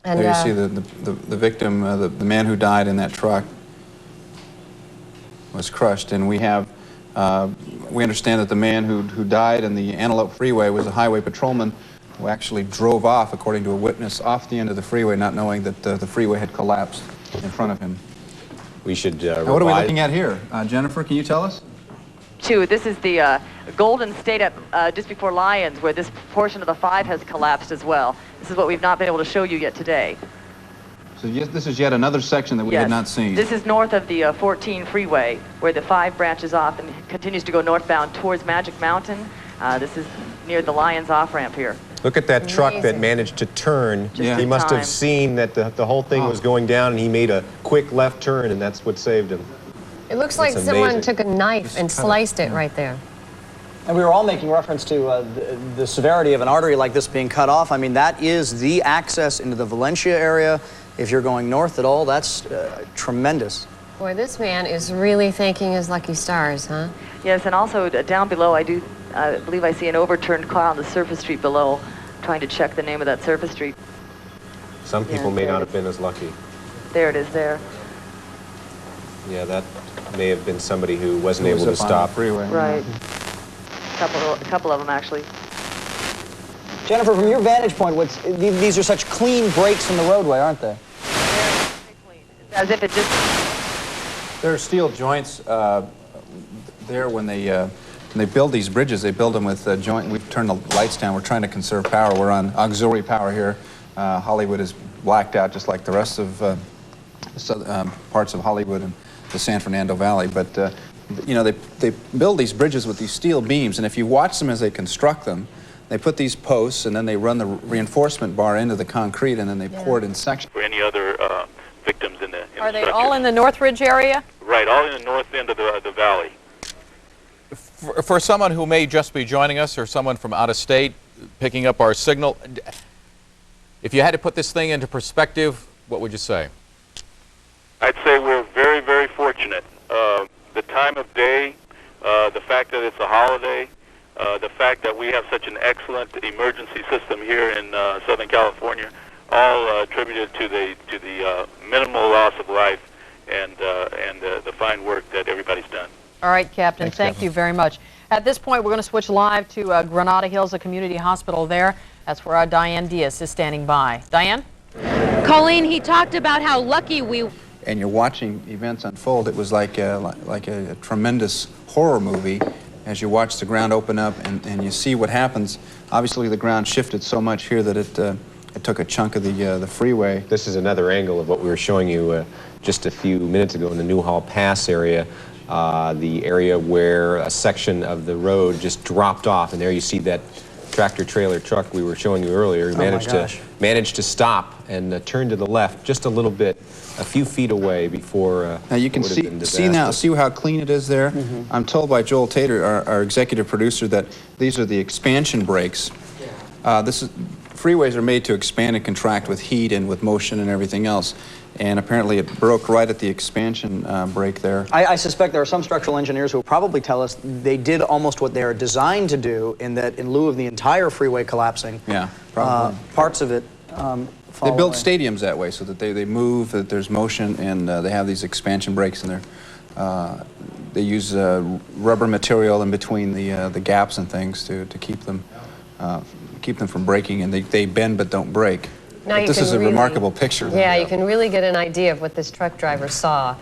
And there you see the victim, the man who died in that truck was crushed, and we understand that the man who died in the Antelope Freeway was a highway patrolman who actually drove off, according to a witness, off the end of the freeway, not knowing that the freeway had collapsed in front of him. We should now, what are we looking at here? Jennifer, can you tell us? This is the Golden State up just before Lyons, where this portion of the 5 has collapsed as well. This is what we've not been able to show you yet today. So this is yet another section that we had not seen. This is north of the 14 freeway, where the 5 branches off and continues to go northbound towards Magic Mountain. This is near the Lyons off-ramp here. Look at that truck that managed to turn. He must have seen that the whole thing was going down, and he made a quick left turn, and that's what saved him. It looks like someone took a knife and sliced it right there. And we were all making reference to the severity of an artery like this being cut off. I mean, that is the access into the Valencia area. If you're going north at all, that's tremendous. Boy, this man is really thanking his lucky stars, huh? Yes, and also down below, I believe I see an overturned car on the surface street below, trying to check the name of that surface street. Some people may not have been as lucky. There it is there. Yeah, that may have been somebody who wasn't able to stop. Freeway. Right. A couple of them, actually. Jennifer, from your vantage point, these are such clean breaks in the roadway, aren't they? As if it just... There are steel joints there when they build these bridges. They build them with joint. We've turned the lights down. We're trying to conserve power. We're on auxiliary power here. Hollywood is blacked out just like the rest of parts of Hollywood and the San Fernando Valley. But you know, they build these bridges with these steel beams, and if you watch them as they construct them, they put these posts and then they run the reinforcement bar into the concrete and then they pour it in sections. For any other victims in the Are they all in the Northridge area? Right, all in the north end of the valley. For someone who may just be joining us or someone from out of state picking up our signal, if you had to put this thing into perspective, what would you say? I'd say we're very, very fortunate. The time of day, the fact that it's a holiday, the fact that we have such an excellent emergency system here in Southern California, all attributed to the minimal loss of life and the fine work that everybody's done. All right, Captain, Thanks, thank you very much. At this point, we're going to switch live to Granada Hills, a community hospital there. That's where our Diane Diaz is standing by. Diane? Colleen, he talked about how lucky we... And you're watching events unfold. It was like a tremendous horror movie as you watch the ground open up and you see what happens. Obviously, the ground shifted so much here that it took a chunk of the freeway. This is another angle of what we were showing you just a few minutes ago in the Newhall Pass area. The area where a section of the road just dropped off, and there you see that tractor-trailer truck we were showing you earlier. Managed to stop and turn to the left just a little bit, a few feet away before. Now you can see how clean it is there. Mm-hmm. I'm told by Joel Tater, our executive producer, that these are the expansion brakes. Freeways are made to expand and contract with heat and with motion and everything else. And apparently it broke right at the expansion brake there. I suspect there are some structural engineers who will probably tell us they did almost what they are designed to do, in that in lieu of the entire freeway collapsing, yeah, probably. Parts of it They build stadiums that way so that they move, that there's motion, and they have these expansion brakes in there. They use rubber material in between the gaps and things to keep them from breaking, and they bend but don't break. Now this is a remarkable picture. Yeah, you can really get an idea of what this truck driver saw.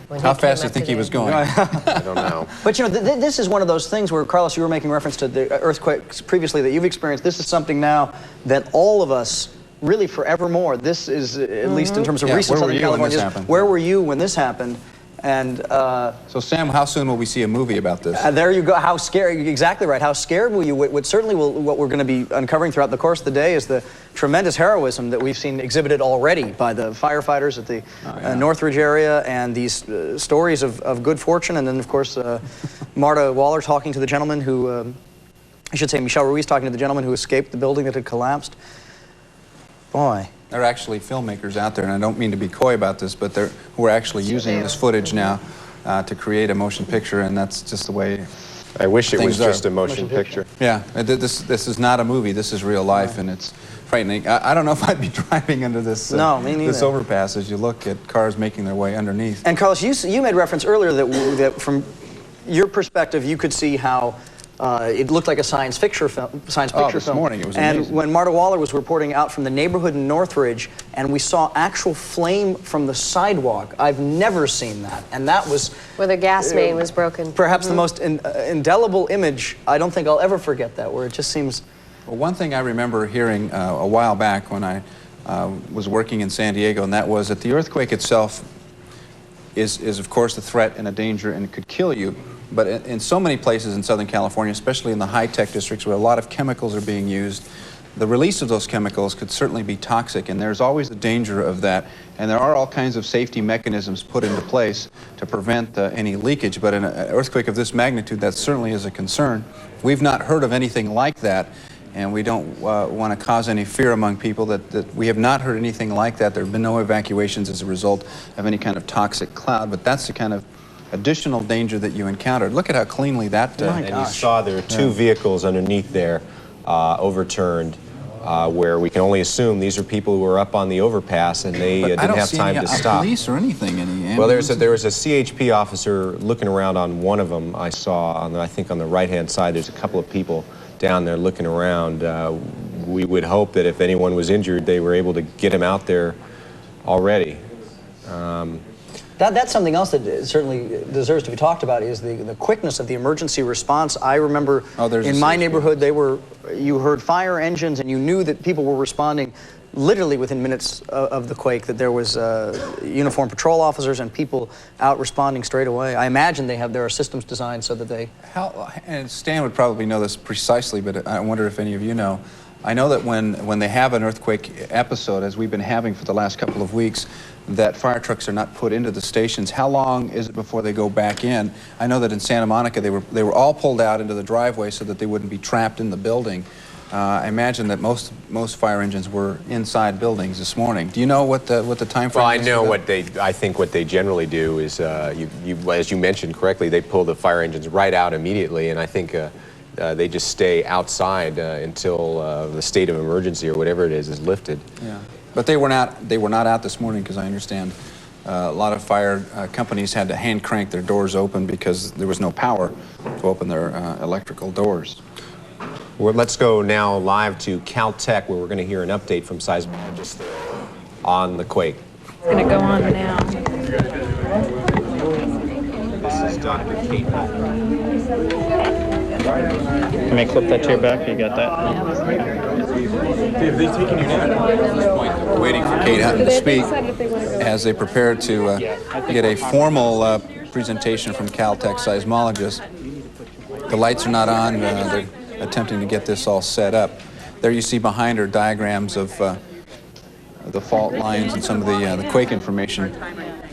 How fast do you think he was going? I don't know. But you know, this is one of those things where, Carlos, you were making reference to the earthquakes previously that you've experienced. This is something now that all of us, really forevermore, this is, at least in terms of recent Southern California, where were you when this happened? And so, Sam, how soon will we see a movie about this? There you go. How scared? Exactly right. How scared will you? What we're going to be uncovering throughout the course of the day is the tremendous heroism that we've seen exhibited already by the firefighters at the Northridge area, and these stories of good fortune, and then of course Marta Waller talking to the gentleman who, I should say Michelle Ruiz talking to the gentleman who escaped the building that had collapsed. Boy. There are actually filmmakers out there, and I don't mean to be coy about this, but who are actually using this footage now to create a motion picture, and that's just the way. I wish it was just a motion picture. Yeah, this is not a movie. This is real life, and it's frightening. I don't know if I'd be driving under this this overpass as you look at cars making their way underneath. And Carlos, you made reference earlier that from your perspective, you could see how it looked like a science picture film. This morning it was amazing. And when Marta Waller was reporting out from the neighborhood in Northridge, and we saw actual flame from the sidewalk, I've never seen that, and that was where the gas main was broken. Perhaps the most indelible image. I don't think I'll ever forget that, where it just seems. Well, one thing I remember hearing a while back when I was working in San Diego, and that was that the earthquake itself is of course a threat and a danger, and it could kill you. But in so many places in Southern California, especially in the high-tech districts where a lot of chemicals are being used, the release of those chemicals could certainly be toxic, and there's always the danger of that. And there are all kinds of safety mechanisms put into place to prevent any leakage, but in an earthquake of this magnitude, that certainly is a concern. We've not heard of anything like that, and we don't want to cause any fear among people that we have not heard anything like that. There have been no evacuations as a result of any kind of toxic cloud, but that's the kind of additional danger that you encountered. Look at how cleanly that... and you saw there are two vehicles underneath there overturned, where we can only assume these are people who were up on the overpass and they didn't have time to stop. Police or anything, any well, there was a CHP officer looking around on one of them. I saw, I think on the right-hand side, there's a couple of people down there looking around. We would hope that if anyone was injured, they were able to get him out there already. That's something else that certainly deserves to be talked about, is the quickness of the emergency response. I remember in my neighborhood, you heard fire engines and you knew that people were responding literally within minutes of the quake, that there was uniformed patrol officers and people out responding straight away. I imagine there are systems designed so that they... And Stan would probably know this precisely, but I wonder if any of you know. I know that when they have an earthquake episode, as we've been having for the last couple of weeks, that fire trucks are not put into the stations. How long is it before they go back in? I know that in Santa Monica they were all pulled out into the driveway so that they wouldn't be trapped in the building. I imagine that most fire engines were inside buildings this morning. Do you know what the time frame is? Well, I know I think what they generally do is, as you mentioned correctly, they pull the fire engines right out immediately, and I think they just stay outside until the state of emergency or whatever it is lifted. Yeah, but they were not out this morning, because I understand a lot of fire companies had to hand crank their doors open because there was no power to open their electrical doors. Well, let's go now live to Caltech, where we're going to hear an update from seismologists on the quake. It's going to go on now. This is Dr. Kate. Can I clip that to your back? You got that? Have they taken you down? At this point, we're waiting for Kate Hutton to speak as they prepare to get a formal presentation from Caltech seismologists. The lights are not on. They're attempting to get this all set up. There you see behind her diagrams of the fault lines and some of the quake information.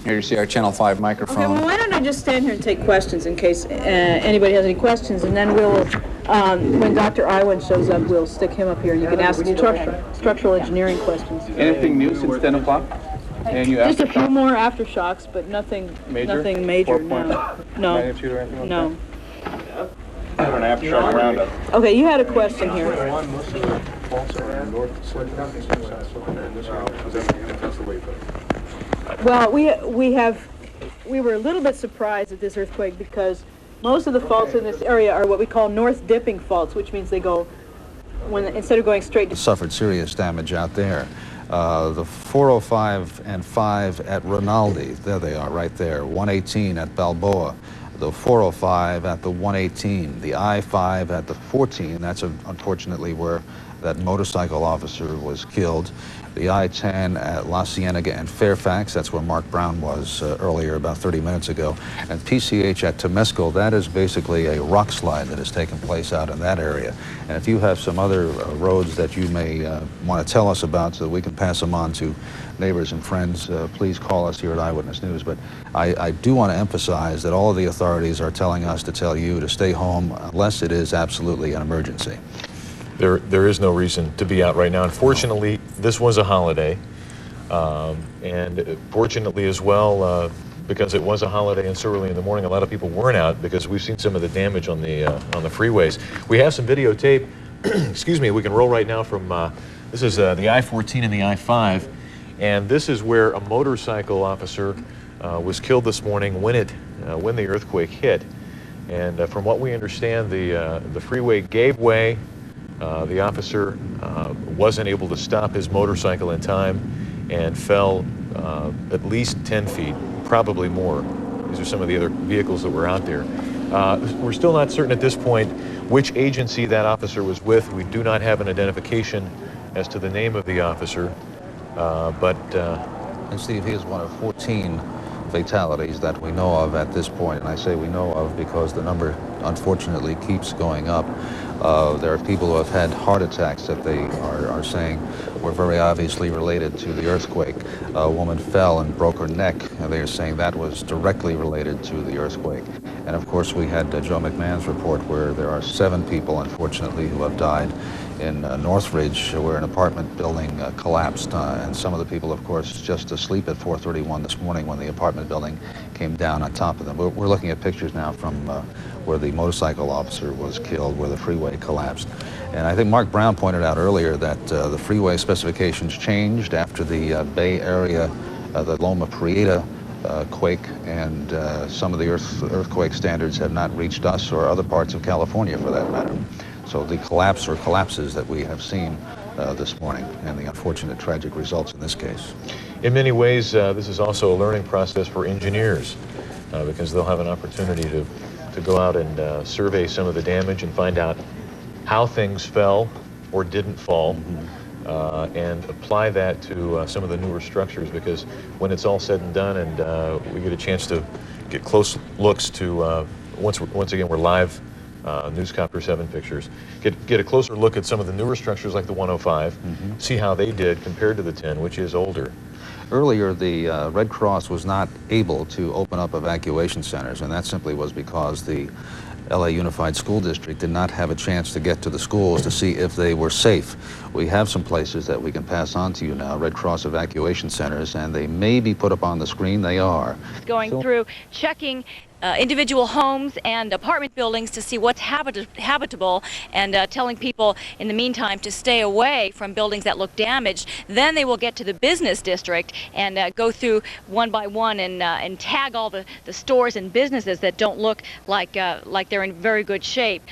Here you see our Channel 5 microphone. Okay, well, why don't I just stand here and take questions in case anybody has any questions, and then we'll, when Dr. Iwan shows up, we'll stick him up here and you can ask structural engineering questions. Anything new since 10 o'clock? Just a few more aftershocks, but nothing major. Nothing major. No. No. Magnitude or anything like no. I have an aftershock roundup. Okay, you had a question here. Well, we were a little bit surprised at this earthquake because most of the faults in this area are what we call north dipping faults, which means they go instead of going straight to... Suffered serious damage out there. The 405 and 5 at Rinaldi, there they are right there. 118 at Balboa. The 405 at the 118, the I-5 at the 14, that's unfortunately where that motorcycle officer was killed. The I-10 at La Cienega and Fairfax, that's where Mark Brown was earlier, about 30 minutes ago. And PCH at Temescal, that is basically a rock slide that has taken place out in that area. And if you have some other roads that you may want to tell us about so that we can pass them on to neighbors and friends, please call us here at Eyewitness News. But I do want to emphasize that all of the authorities are telling us to tell you to stay home unless it is absolutely an emergency. There is no reason to be out right now. Unfortunately, this was a holiday, and fortunately as well, because it was a holiday and so early in the morning, a lot of people weren't out because we've seen some of the damage on the freeways. We have some videotape. Excuse me. We can roll right now from this is the I-14 and the I-5, and this is where a motorcycle officer was killed this morning when the earthquake hit. And from what we understand, the freeway gave way. The officer wasn't able to stop his motorcycle in time and fell at least 10 feet, probably more. These are some of the other vehicles that were out there. We're still not certain at this point which agency that officer was with. We do not have an identification as to the name of the officer, And Steve, he is one of 14 fatalities that we know of at this point, and I say we know of because the number unfortunately keeps going up. There are people who have had heart attacks that they are saying were very obviously related to the earthquake. A woman fell and broke her neck, and they are saying that was directly related to the earthquake. And of course, we had Joe McMahon's report where there are 7 people, unfortunately, who have died in Northridge, where an apartment building collapsed. And some of the people, of course, just asleep at 4:31 this morning when the apartment building came down on top of them. We're looking at pictures now from where the motorcycle officer was killed, where the freeway collapsed. And I think Mark Brown pointed out earlier that the freeway specifications changed after the Bay Area, the Loma Prieta quake, and some of the earthquake standards have not reached us or other parts of California for that matter. So the collapse or collapses that we have seen this morning, and the unfortunate tragic results in this case. In many ways, this is also a learning process for engineers because they'll have an opportunity to go out and survey some of the damage and find out how things fell or didn't fall, and apply that to some of the newer structures, because when it's all said and done and we get a chance to get close looks to, once again we're live, Newscopter 7 pictures, get a closer look at some of the newer structures like the 105, see how they did compared to the 10, which is older. Earlier, the Red Cross was not able to open up evacuation centers, and that simply was because the LA Unified School District did not have a chance to get to the schools to see if they were safe. We have some places that we can pass on to you now, Red Cross evacuation centers, and they may be put up on the screen. They are. Going through, checking individual homes and apartment buildings to see what's habitable, and telling people in the meantime to stay away from buildings that look damaged. Then they will get to the business district and go through one by one and tag all the stores and businesses that don't look like they're in very good shape.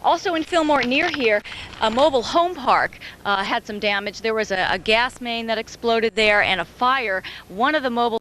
Also in Fillmore near here, a mobile home park had some damage. There was a gas main that exploded there and a fire. One of the mobile